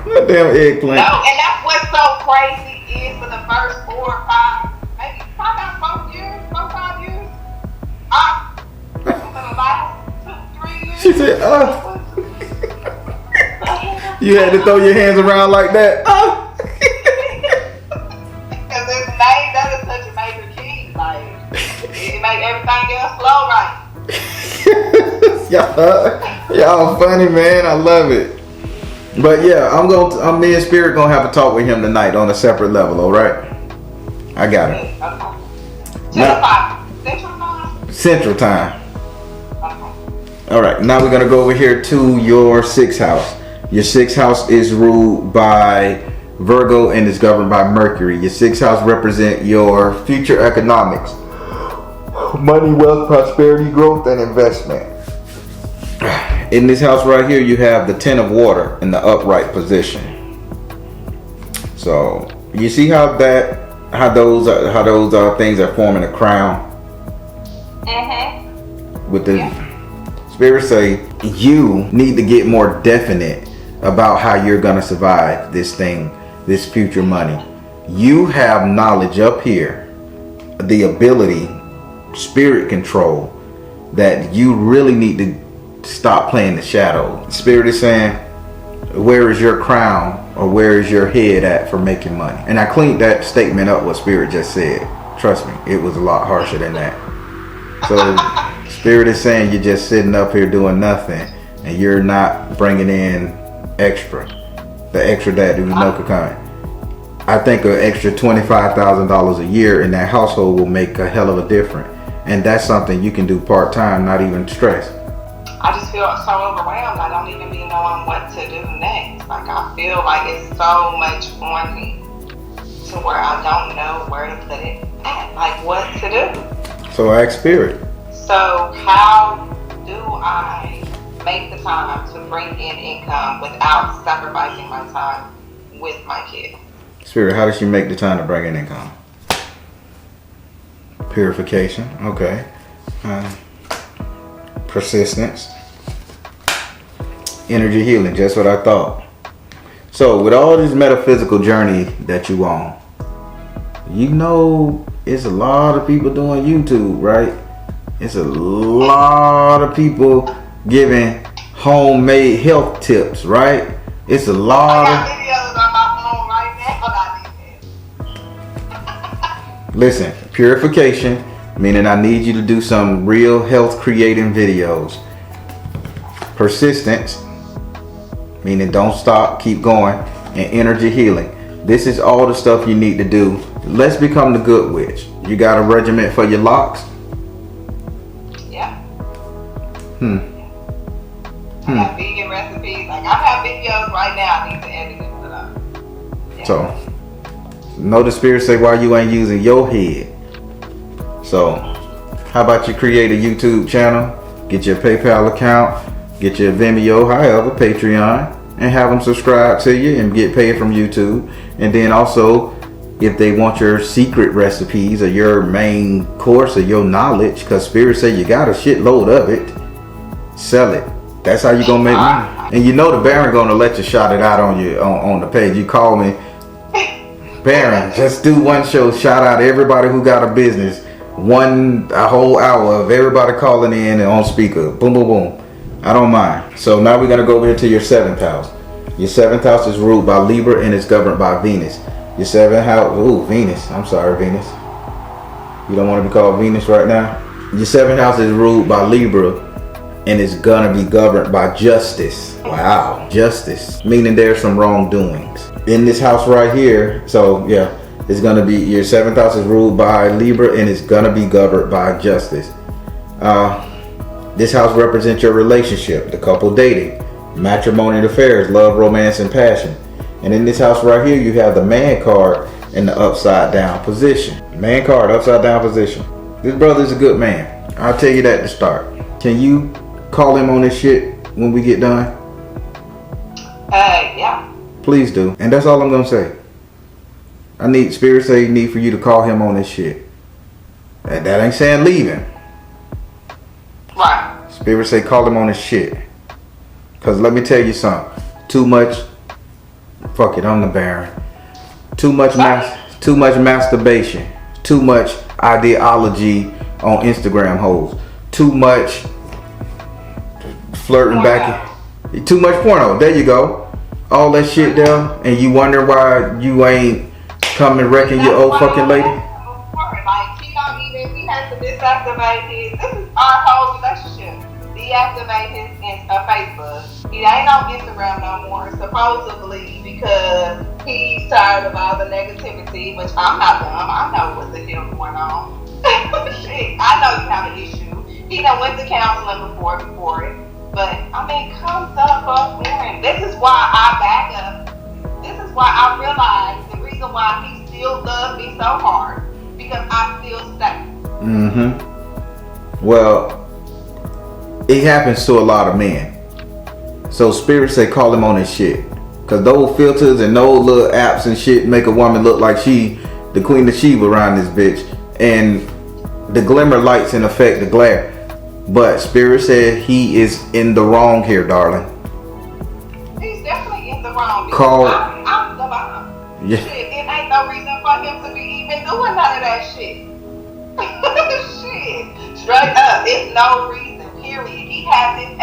Goddamn eggplant. No, and that's what's so crazy is for the first 4 or 5, maybe about 4 years, 4 or 5 years. For the last 2, 3 years. She said, you had to throw your hands around like that. Because that is such a major key. Like, it makes everything else flow right. Y'all funny, man. I love it. But yeah, me and Spirit gonna have a talk with him tonight on a separate level. All right, I got it. Okay. Central time. Okay. All right, now we're gonna go over here to your 6th house. Your 6th house is ruled by Virgo and is governed by Mercury. Your 6th house represent your future economics, money, wealth, prosperity, growth, and investment. In this house right here, you have the 10 of water in the upright position. So you see how those things are forming a crown. With the Spirit say you need to get more definite about how you're gonna survive this thing, this future money. You have knowledge up here, the ability, spirit control, that you really need to stop playing the shadow. Spirit is saying, where is your crown or where is your head at for making money? And I cleaned that statement up what Spirit just said. Trust me, it was a lot harsher than that. So Spirit is saying you're just sitting up here doing nothing and you're not bringing in extra. The extra that we know could come. I think an extra $25,000 a year in that household will make a hell of a difference. And that's something you can do part-time, not even stress. I just feel so overwhelmed. I don't even be knowing what to do next. Like, I feel like it's so much on me to where I don't know where to put it at. Like, what to do. So ask Spirit. So how do I make the time to bring in income without sacrificing my time with my kids? Spirit, how does she make the time to bring in income? Purification. Okay. Persistence. Energy healing. Just what I thought. So with all this metaphysical journey that you on, you know it's a lot of people doing YouTube, right? It's a lot of people giving homemade health tips, right? It's a lot I got videos on my phone right now. Listen, purification, meaning I need you to do some real health creating videos. Persistence, meaning don't stop, keep going. And energy healing. This is all the stuff you need to do. Let's become the good witch. You got a regimen for your locks? Yeah. I got vegan recipes. Like, I have videos right now. I need to edit it. Yeah. So, know the spirit say why you ain't using your head. So, how about you create a YouTube channel, get your PayPal account, get your Vimeo, however, Patreon, and have them subscribe to you and get paid from YouTube. And then also, if they want your secret recipes or your main course or your knowledge, because spirit say you got a shitload of it, sell it. That's how you gonna make money. And you know the Baron gonna let you shout it out on you on the page. You call me, Baron, just do one show, shout out everybody who got a business. A whole hour of everybody calling in and on speaker. Boom, boom, boom. I don't mind. So now we're gonna go over here to your 7th house. Your 7th house is ruled by Libra and it's governed by Venus. Your 7th house, Venus. I'm sorry, Venus. You don't want to be called Venus right now. Your 7th house is ruled by Libra and it's gonna be governed by justice. Wow, justice, meaning there's some wrongdoings in this house right here. So yeah, it's gonna be your 7th house is ruled by Libra and it's gonna be governed by justice. This house represents your relationship, the couple dating, matrimony and affairs, love, romance, and passion. And in this house right here, you have the man card in the upside down position. Man card, upside down position. This brother is a good man. I'll tell you that to start. Can you call him on this shit when we get done? Yeah. Please do. And that's all I'm gonna say. I need spirit say need for you to call him on this shit. And that ain't saying leave him. Right. Spirit say call him on his shit. Cause let me tell you something. Too much. Fuck it, I'm the Baron. Too much masturbation. Too much ideology on Instagram hoes. Too much flirting back. Too much porno. There you go. All that shit there, and you wonder why you ain't coming wrecking your old fucking lady. Like, he has to deactivate his. This is our whole relationship. Deactivate his Facebook. He ain't on Instagram no more, supposedly, because he's tired of all the negativity, which I'm not dumb. I know what the hell going on. Shit, I know you have an issue. He done went to counseling before it. But, I mean, come the fuck in. This is why I back up. This is why I realize the reason why he still loves me so hard, because I still stay. Well, it happens to a lot of men. So spirits say call him on his shit. Cause those filters and those little apps and shit make a woman look like she the Queen of Sheba around this bitch. And the glimmer lights in affect the glare. But spirit said he is in the wrong here, darling. He's definitely in the wrong. Call. I'm the bomb. Yeah. Shit, it ain't no reason for him to be even doing none of that shit. Shit. Straight up, it's no reason. Period. He has his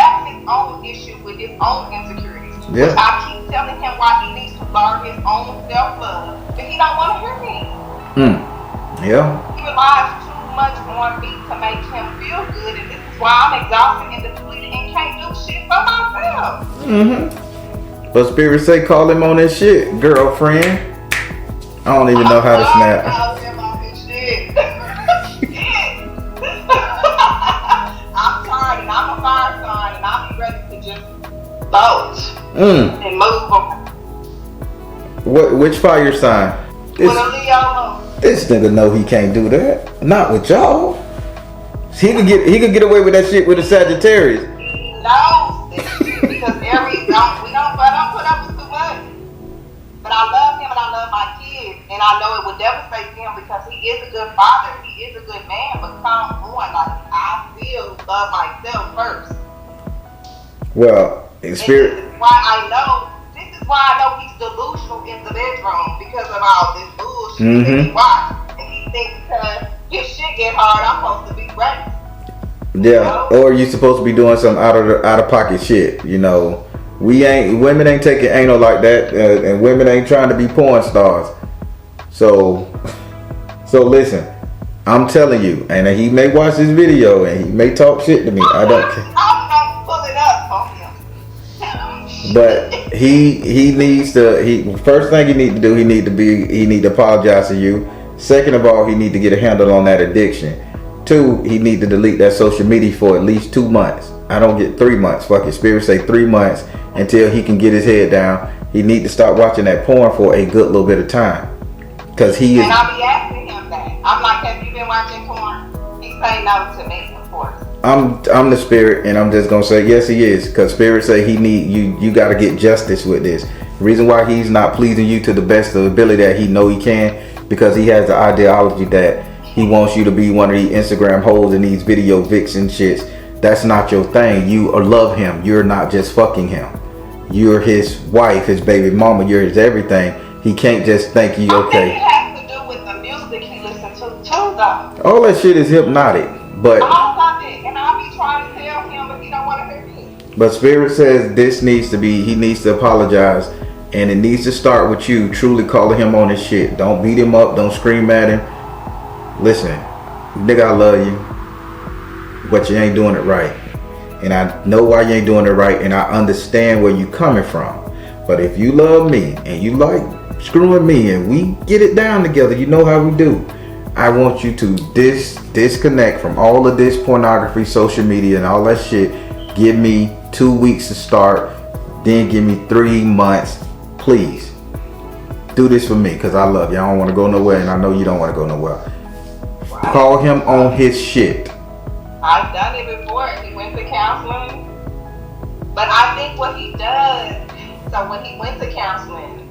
own issue with his own insecurities. Yeah. I keep telling him why he needs to learn his own self-love, but he don't want to hear me. Yeah. He relies too much on me to make him feel good, and this is why I'm exhausted and depleted and can't do shit for myself. But spirit say call him on his shit, girlfriend. I don't even know how to snap. Call him on his shit. I'm tired and I'm a fire sign and I'll be ready to just bolt and move on. Which fire sign? With a Leo. This nigga know he can't do that. Not with y'all. He could get away with that shit with a Sagittarius. He knows this shit because we don't put up with too much. But I love him and I love my kids, and I know it would devastate him because he is a good father. He he is a good man, but come on, like, I still love myself first. Well, in spirit. This is why I know he's delusional in the bedroom because of all this bullshit that he watched. And he thinks because his shit get hard, I'm supposed to be ready. Yeah, or you supposed to be doing some out of pocket shit. You know, women ain't taking anal like that, and women ain't trying to be porn stars. So listen, I'm telling you, and he may watch this video and he may talk shit to me. I don't care. I'm gonna pull it up on him. But he needs to. First thing he need to do, he need to apologize to you. Second of all, he need to get a handle on that addiction. 2, he need to delete that social media for at least 2 months. I don't get 3 months. Fucking spirit say 3 months until he can get his head down. He need to stop watching that porn for a good little bit of time. Cause he is. And I'll be asking him that. I'm like, have you been watching porn? He say no to me, of course. I'm the spirit, and I'm just gonna say yes, he is. Cause spirit say he need you. You got to get justice with this. The reason why he's not pleasing you to the best of the ability that he know he can, because he has the ideology that he wants you to be one of these Instagram hoes and these video vixen shits. That's not your thing. You love him. You're not just fucking him. You're his wife, his baby mama. You're his everything. He can't just think you okay. I think it has to do with the music he listens to too, though. All that shit is hypnotic, but all of it, and I'll be trying to tell him, but he don't want to hear me. But spirit says this needs to be. He needs to apologize, and it needs to start with you truly calling him on his shit. Don't beat him up. Don't scream at him. Listen, nigga, I love you, but you ain't doing it right, and I know why you ain't doing it right, and I understand where you coming from. But if you love me and you like screwing me and we get it down together, you know how we do. I want you to disconnect from all of this pornography, social media, and all that shit. Give me 2 weeks to start, then give me 3 months. Please do this for me, because I love you. I don't want to go nowhere, and I know you don't want to go nowhere. Right. Call him on his shit. I've done it before. He went to counseling, but I think what he does. So when he went to counseling,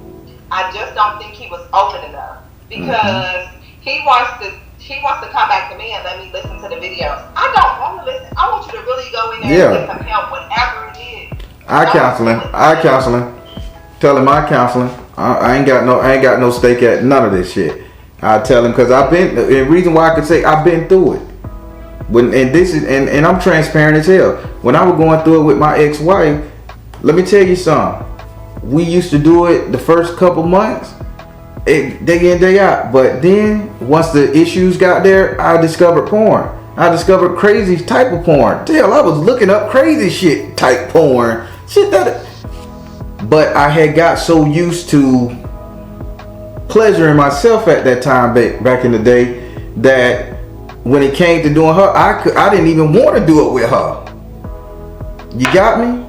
I just don't think he was open enough, because he wants to come back to me and let me listen to the videos. I don't want to listen. I want you to really go in there and get some help, whatever it is. I counseling. Tell him I counseling. I ain't got no stake at none of this shit. I tell him, because I've been. The reason why I could say I've been through it. And I'm transparent as hell. When I was going through it with my ex-wife, let me tell you something. We used to do it the first couple months, day in, day out. But then, once the issues got there, I discovered porn. I discovered crazy type of porn. Hell, I was looking up crazy shit type porn. But I had got so used to pleasuring myself at that time back in the day, that when it came to doing her, I didn't even want to do it with her. You got me?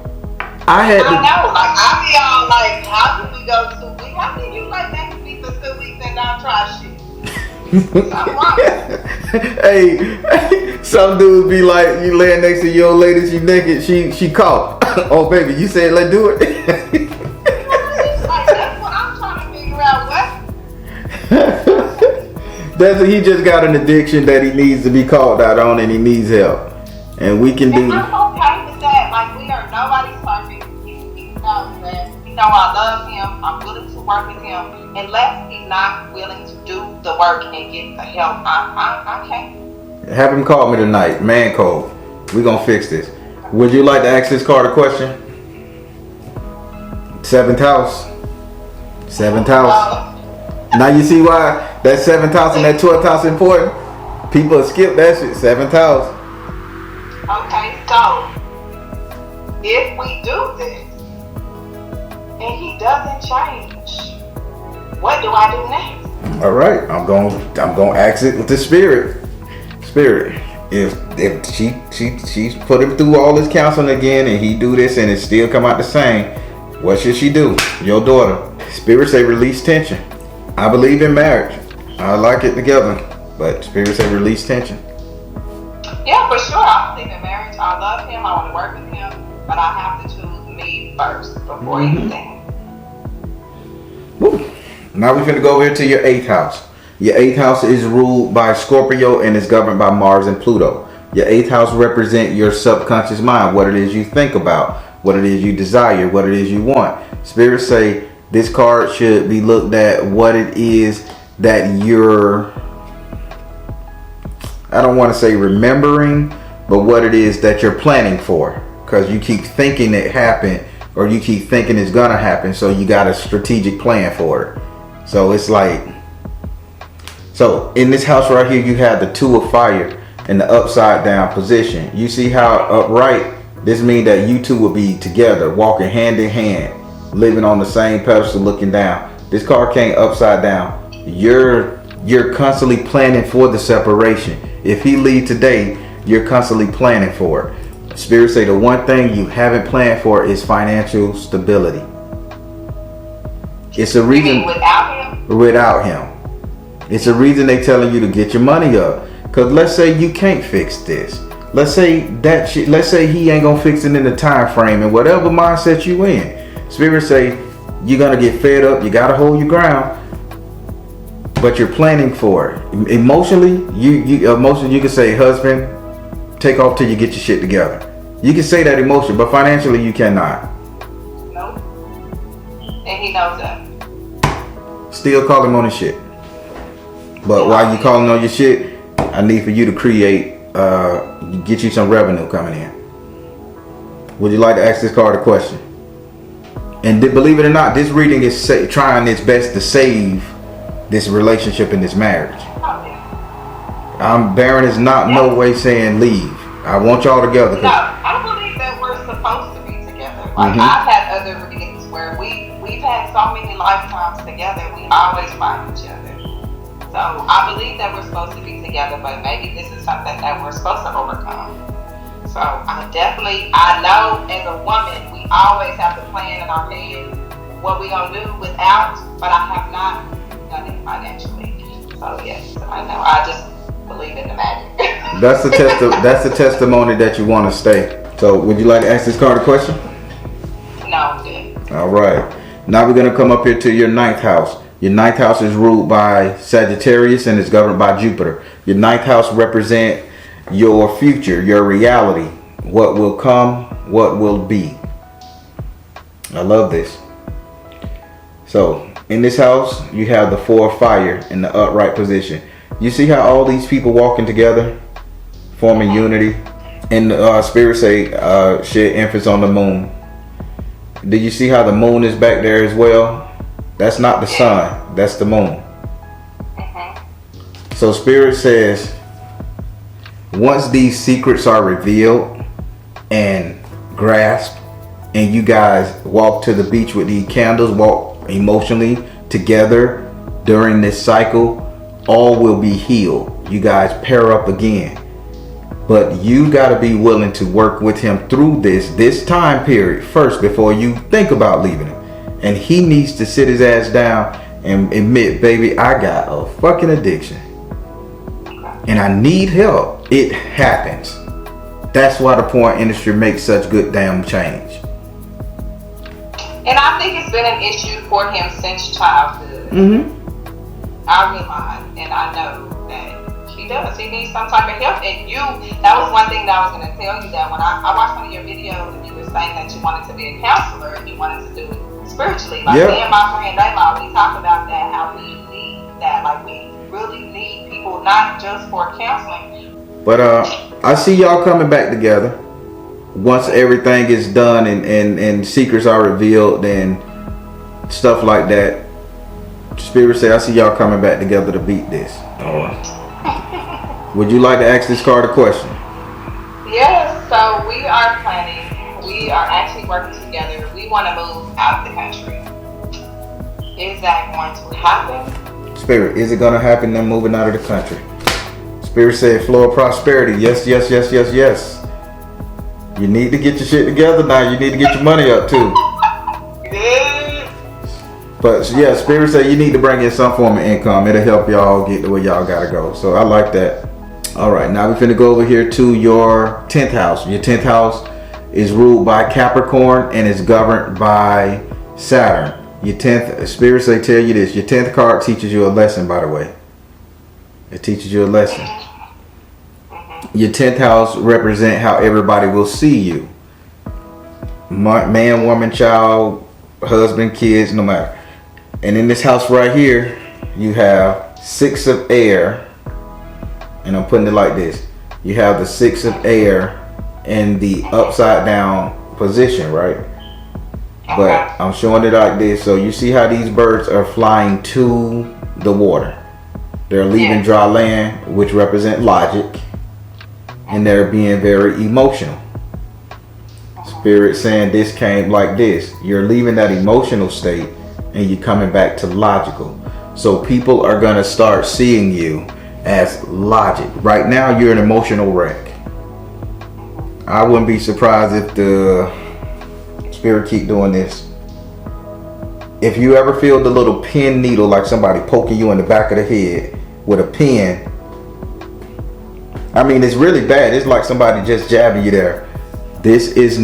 I know, like, I be all like, how can we go 2 weeks? How can you like next week for 2 weeks and not try shit? Hey, some dudes be like, you laying next to your old lady, she naked, she caught. Oh baby, you said let's do it. Like, that's what I'm trying to figure out. He just got an addiction that he needs to be called out on, and he needs help. And we can do. I'm okay with that. Like, we are nobody's perfect. He knows that. You know, I love him. I'm willing to work with him. Unless he's not willing to do the work and get the help, I can't. Have him call me tonight. Man code. We're gonna fix this. Would you like to ask this card a question? 7th house. 7th house. Now you see why that 7th house and that 12th house is important? People skip that shit. 7th house. Okay, so if we do this and he doesn't change, what do I do next? All right, I'm gonna ask it with the spirit. Spirit, if she's put him through all this counseling again and he do this and it still come out the same, what should she do? Your daughter. Spirit say release tension. I believe in marriage. I like it together, but spirit say release tension. Yeah, for sure. I believe in marriage. I love him. I want to work with him, but I have to choose me first before anything. Woo. Now we're finna go over here to your 8th house. Your 8th house is ruled by Scorpio and is governed by Mars and Pluto. Your 8th house represents your subconscious mind, what it is you think about, what it is you desire, what it is you want. Spirits say this card should be looked at what it is that you're, I don't want to say remembering, but what it is that you're planning for. Because you keep thinking it happened, or you keep thinking it's gonna happen, so you got a strategic plan for it. So it's like, so in this house right here, you have the 2 of fire in the upside down position. You see how upright? This means that you two will be together, walking hand in hand, living on the same pedestal, looking down. This card came upside down. You're constantly planning for the separation. If he leave today, you're constantly planning for it. Spirits say the one thing you haven't planned for is financial stability. It's a reason. You mean without him? Without him. It's a reason they telling you to get your money up. Cause let's say you can't fix this. Let's say that shit. Let's say he ain't gonna fix it in the time frame and whatever mindset you in. Spirits say you're gonna get fed up. You gotta hold your ground. But you're planning for it. Emotionally, you can say, husband, take off till you get your shit together. You can say that emotion, but financially you cannot. Nope. And he knows that. Still call him on his shit. But while you calling on your shit, I need for you to create, get you some revenue coming in. Would you like to ask this card a question? And believe it or not, this reading is trying its best to save this relationship and this marriage. Baron is not no way saying leave. I want y'all together. No, I believe that we're supposed to be together. Like I've had other readings where we've had so many lifetimes together. We always find each other. So I believe that we're supposed to be together, but maybe this is something that we're supposed to overcome. So I know as a woman, we always have the plan in our head what we're gonna do without, but I have not done it financially. So yes, I know. I just believe in the magic. That's the testimony that you want to stay. So would you like to ask this card a question? No, I'm good. All right. Now we're gonna come up here to your 9th house. Your 9th house is ruled by Sagittarius and is governed by Jupiter. Your 9th house represents your future, your reality, what will come, what will be. I love this. So in this house, you have the 4 of fire in the upright position. You see how all these people walking together, forming unity? And spirits say, shit, emphasis on the moon. Did you see how the moon is back there as well? That's not the sun, that's the moon. So spirit says, once these secrets are revealed and grasped, and you guys walk to the beach with these candles, walk emotionally together during this cycle, all will be healed. You guys pair up again. But you got to be willing to work with him through this time period first before you think about leaving him. And he needs to sit his ass down and admit, baby, I got a fucking addiction. And I need help. It happens. That's why the porn industry makes such good damn change. And I think it's been an issue for him since childhood. I realize and I know that he does. He needs some type of help. And that was one thing that I was going to tell you, that when I watched one of your videos and you were saying that you wanted to be a counselor and you wanted to do it spiritually. Like me and my friend Dayla, we talk about that, how we need that. Like we really need people, not just for counseling. But I see y'all coming back together. Once everything is done and secrets are revealed and stuff like that, Spirit say I see y'all coming back together to beat this. Alright. Would you like to ask this card a question? Yes, so we are planning. We are actually working together. We want to move out of the country. Is that going to happen? Spirit, is it going to happen, them moving out of the country? Spirit said flow of prosperity. Yes, yes, yes, yes, yes. You need to get your shit together now. You need to get your money up too. But yeah, Spirit said you need to bring in some form of income. It'll help y'all get to where y'all gotta go. So I like that. Alright, now we're finna go over here to your 10th house. Your 10th house is ruled by Capricorn and is governed by Saturn. Your 10th, Spirit say tell you this. Your 10th card teaches you a lesson, by the way. It teaches you a lesson. Your 10th house represent how everybody will see you. Man, woman, child, husband, kids, no matter. And in this house right here, you have 6 of air. And I'm putting it like this. You have the 6 of air in the upside down position, right? But I'm showing it like this. So you see how these birds are flying to the water. They're leaving dry land, which represent logic. And they're being very emotional. Spirit saying this came like this. You're leaving that emotional state and you're coming back to logical. So people are going to start seeing you as logic. Right now you're an emotional wreck. I wouldn't be surprised if the Spirit keep doing this. If you ever feel the little pin needle, like somebody poking you in the back of the head with a pin, I mean, it's really bad. It's like somebody just jabbing you there. This is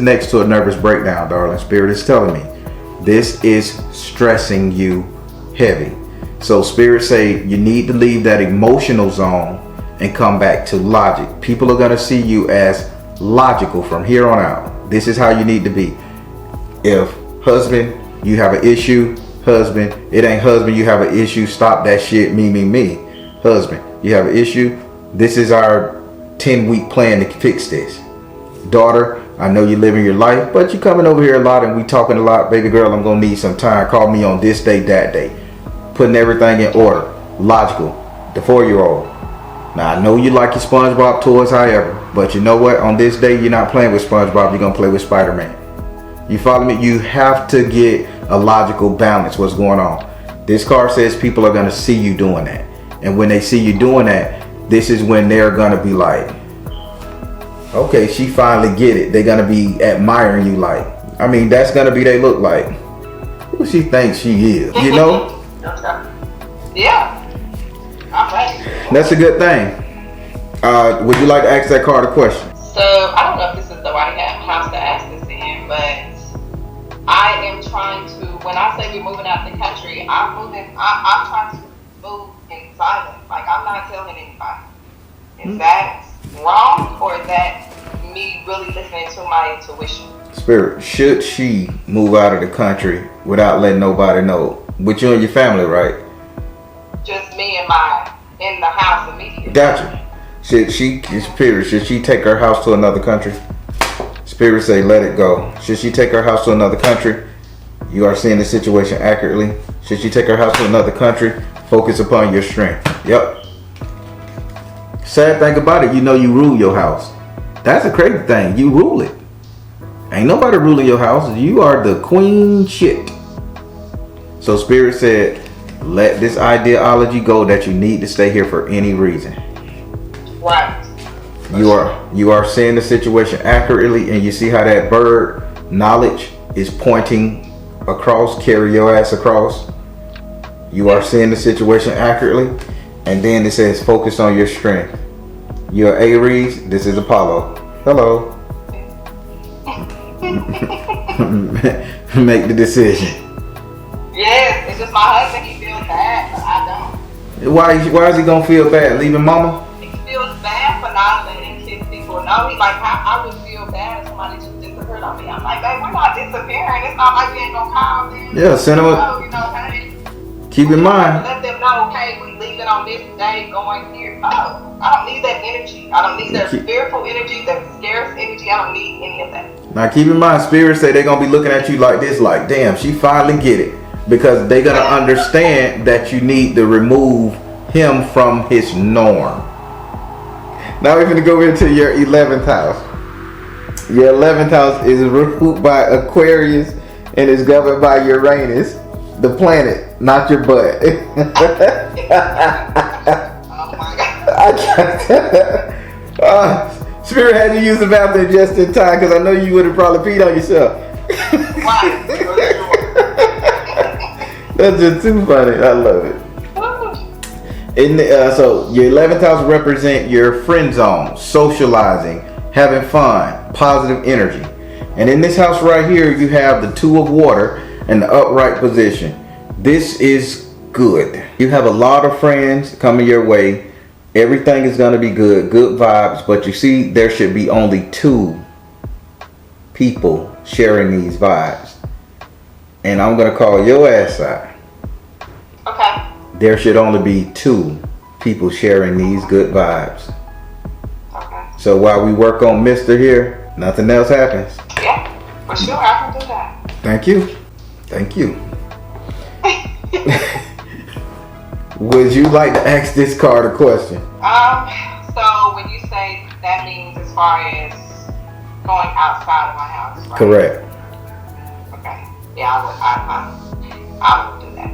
next to a nervous breakdown, darling. Spirit is telling me this is stressing you heavy. So Spirit say you need to leave that emotional zone and come back to logic. People are going to see you as logical from here on out. This is how you need to be. If husband, you have an issue, husband, it ain't husband, you have an issue, stop that shit, me. Husband, you have an issue, this is our 10-week plan to fix this. Daughter, I know you're living your life, but you coming over here a lot and we talking a lot. Baby girl, I'm going to need some time. Call me on this day, that day. Putting everything in order. Logical. The 4-year-old. Now, I know you like your SpongeBob toys, however, but you know what? On this day, you're not playing with SpongeBob. You're going to play with Spider-Man. You follow me? You have to get a logical balance. What's going on? This card says people are going to see you doing that. And when they see you doing that, this is when they're going to be like, okay, she finally get it. They're going to be admiring you like, I mean, that's going to be they look like. Who she thinks she is, you know? Yeah. I'm ready. That's a good thing. Would you like to ask that card a question? So, I don't know if this is the right house to ask this in, but I am trying to, when I say we're moving out the country, I'm trying to move in silence. Like, I'm not telling anybody. Is that wrong, or is that me really listening to my intuition? Spirit, should she move out of the country without letting nobody know? With you and your family, right? Just me and in the house immediately. Gotcha. Should she take her house to another country? Spirit say let it go. Should she take her house to another country? You are seeing the situation accurately. Should she take her house to another country? Focus upon your strength. Yep. Sad thing about it, you know you rule your house. That's a crazy thing. You rule it. Ain't nobody ruling your house. You are the queen shit. So Spirit said, let this ideology go that you need to stay here for any reason. Right. You are seeing the situation accurately, and you see how that bird knowledge is pointing across, carry your ass across. You are seeing the situation accurately, and then it says focus on your strength. You're Aries, this is Apollo. Hello. Make the decision. Yes, it's just my husband, he feels bad, but I don't. Why is he gonna feel bad? Leaving mama? He feels bad for not letting his people know. He's like, I would feel bad if somebody just disappeared on me. I'm like, babe, we're not disappearing. It's not like we ain't gonna call them. Yeah, send them hey. Keep in mind. Let them know, okay, we leaving on this day, going here. Oh, I don't need that energy. I don't need that fearful energy, that scarce energy. I don't need any of that. Now keep in mind, spirits say they're gonna be looking at you like this, like, damn, she finally get it. Because they're gonna understand that you need to remove him from his norm. Now we're gonna go into your 11th house. Your 11th house is ruled by Aquarius and is governed by Uranus, the planet, not your butt. Oh my God. Spirit had you use the bathroom just in time because I know you would have probably peed on yourself. That's just too funny. I love it. So your 11th house represent your friend zone, socializing, having fun, positive energy. And in this house right here, you have the 2 of water and the upright position. This is good. You have a lot of friends coming your way. Everything is going to be good. Good vibes. But you see, there should be only 2 people sharing these vibes. And I'm going to call your ass out. Okay. There should only be 2 people sharing these good vibes. Okay. So while we work on Mr. here, nothing else happens. Yeah, for sure. I can do that. Thank you. Thank you. Would you like to ask this card a question? So when you say that means as far as going outside of my house, right? Correct. Okay. Yeah, I would do that.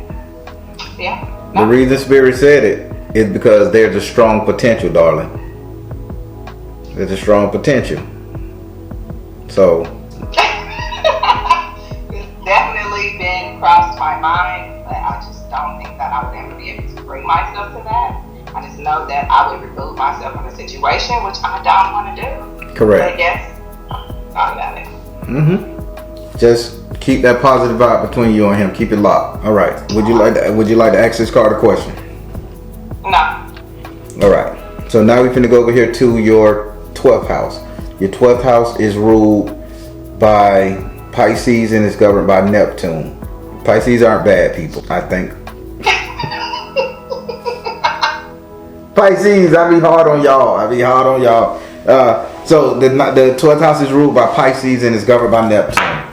Yeah. The reason Spirit said it is because there's a strong potential, darling. There's a strong potential. So. It's definitely been crossed my mind, but I just don't think that I would ever be able to bring myself to that. I just know that I would remove myself from the situation, which I don't want to do. Correct. But yes, I got it. Mm-hmm. Just keep that positive vibe between you and him. Keep it locked. All right. Would you like to ask this card a question? No. All right. So now we're finna go over here to your 12th house. Your 12th house is ruled by Pisces and is governed by Neptune. Pisces aren't bad people, I think. Pisces, I be hard on y'all. So the 12th house is ruled by Pisces and is governed by Neptune.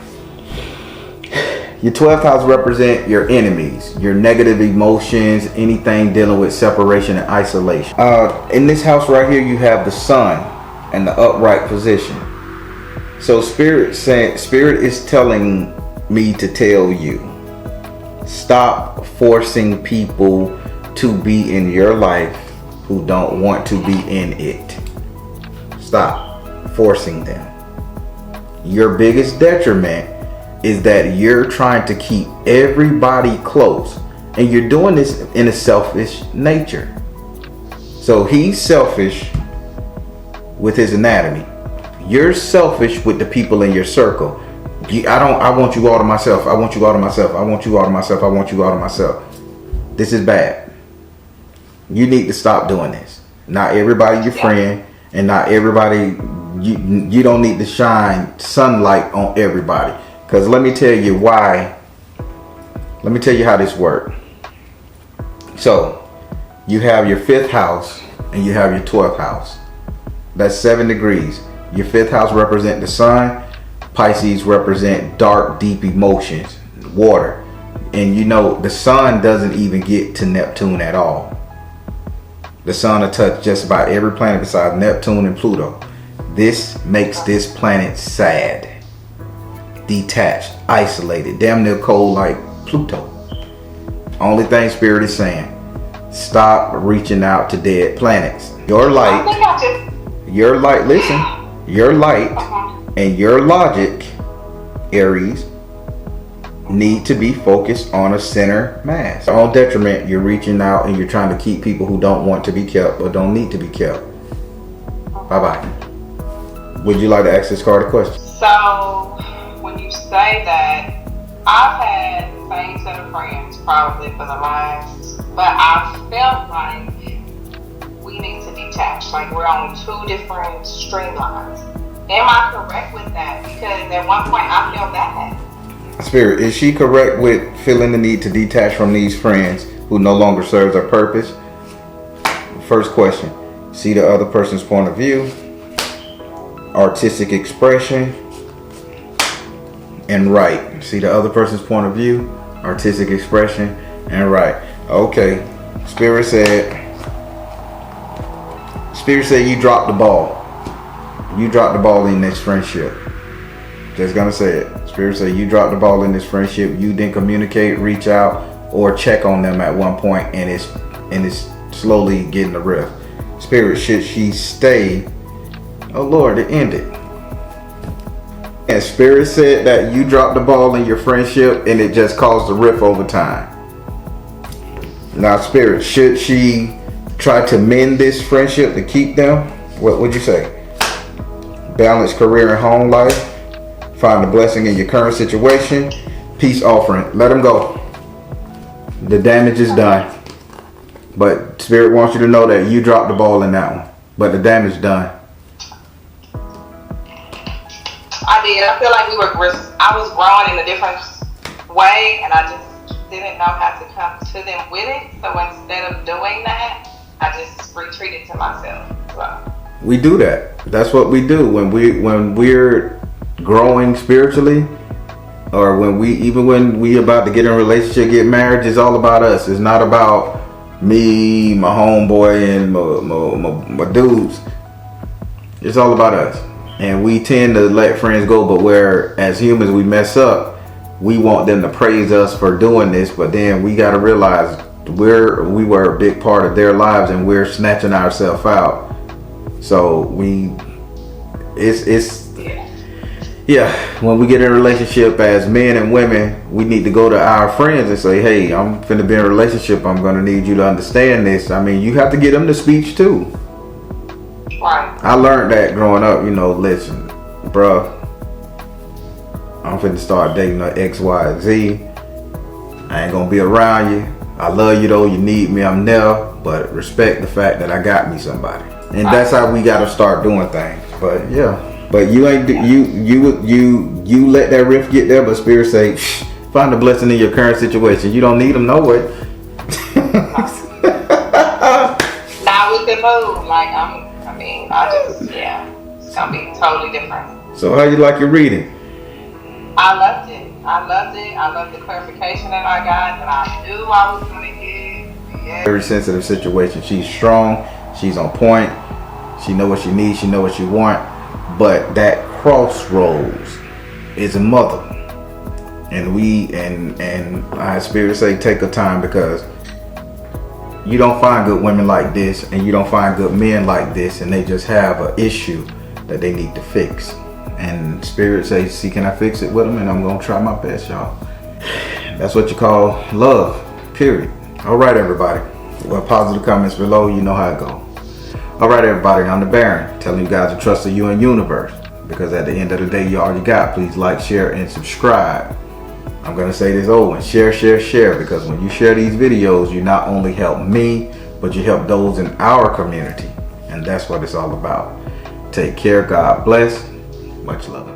Your 12th house represent your enemies, your negative emotions, anything dealing with separation and isolation. In this house right here, you have the sun and the upright position. So Spirit is telling me to tell you, stop forcing people to be in your life who don't want to be in it. Stop forcing them. Your biggest detriment is that you're trying to keep everybody close, and you're doing this in a selfish nature. So he's selfish with his anatomy. You're selfish with the people in your circle. I want you all to myself. I want you all to myself. I want you all to myself. I want you all to myself. This is bad. You need to stop doing this. Not everybody your friend, and not everybody. You don't need to shine sunlight on everybody. Because let me tell you why. Let me tell you how this works. So you have your 5th house and you have your 12th house. That's 7 degrees. Your 5th house represent the sun. Pisces represent dark, deep emotions, water. And you know, the sun doesn't even get to Neptune at all. The sun will touch just about every planet besides Neptune and Pluto. This makes this planet sad, detached, isolated, damn near cold like Pluto. Only thing Spirit is saying, stop reaching out to dead planets. Your light, listen, your light and your logic, Aries, need to be focused on a center mass. On detriment, you're reaching out and you're trying to keep people who don't want to be kept or don't need to be kept. Bye-bye. Would you like to ask this card a question? So, when you say that, I've had the same set of friends probably for the last, but I felt like we need to detach. Like we're on 2 different streamlines. Am I correct with that? Because at one point I felt that. Spirit, is she correct with feeling the need to detach from these friends who no longer serves their purpose? First question, see the other person's point of view, artistic expression, and right. See the other person's point of view, artistic expression, and right. Okay, Spirit said you dropped the ball. You dropped the ball in this friendship. Just gonna say it. Spirit said you dropped the ball in this friendship. You didn't communicate, reach out, or check on them at one point, and it's slowly getting a rift. Spirit, should she stay? Oh Lord, it ended. And Spirit said that you dropped the ball in your friendship, and it just caused a rift over time. Now, Spirit, should she try to mend this friendship to keep them? What would you say? Balance career and home life. Find a blessing in your current situation. Peace offering. Let them go. The damage is done. But Spirit wants you to know that you dropped the ball in that one. But the damage done. I did. I feel like I was growing in a different way, and I just didn't know how to come to them with it. So instead of doing that, I just retreated to myself. So. We do that. That's what we do when we're growing spiritually, or when we about to get in a relationship, get married. It's all about us. It's not about me, my homeboy, and my dudes. It's all about us. And we tend to let friends go, but where as humans we mess up, we want them to praise us for doing this, but then we got to realize we were a big part of their lives, and we're snatching ourselves out. So when we get in a relationship as men and women, we need to go to our friends and say, hey, I'm finna be in a relationship. I'm gonna need you to understand this. I mean, you have to get them the speech too. Right. I learned that growing up, listen, bruh, I'm finna start dating a X, Y, Z. I ain't gonna be around you. I love you though, you need me, I'm there, but respect the fact that I got me somebody. And that's how we gotta start doing things. But yeah. But you ain't you let that rift get there, but Spirit say, find a blessing in your current situation. You don't need them no way. Now we can move. Like it's gonna be totally different. So how you like your reading? I loved it. I loved the clarification that I got, and I knew I was gonna get. Yeah. Very sensitive situation. She's strong. She's on point. She know what she needs. She know what she want. But that crossroads is a mother, and our Spirit say take a time, because you don't find good women like this, and you don't find good men like this, and they just have an issue that they need to fix. And Spirit say, see, can I fix it with them? And I'm gonna try my best, y'all. That's what you call love, period. All right, everybody. Well, positive comments below. You know how it goes. All right, everybody, I'm the Baron, telling you guys to trust in you and universe, because at the end of the day, you already got. Please like, share, and subscribe. I'm going to say this over, share, because when you share these videos, you not only help me, but you help those in our community. And that's what it's all about. Take care. God bless. Much love.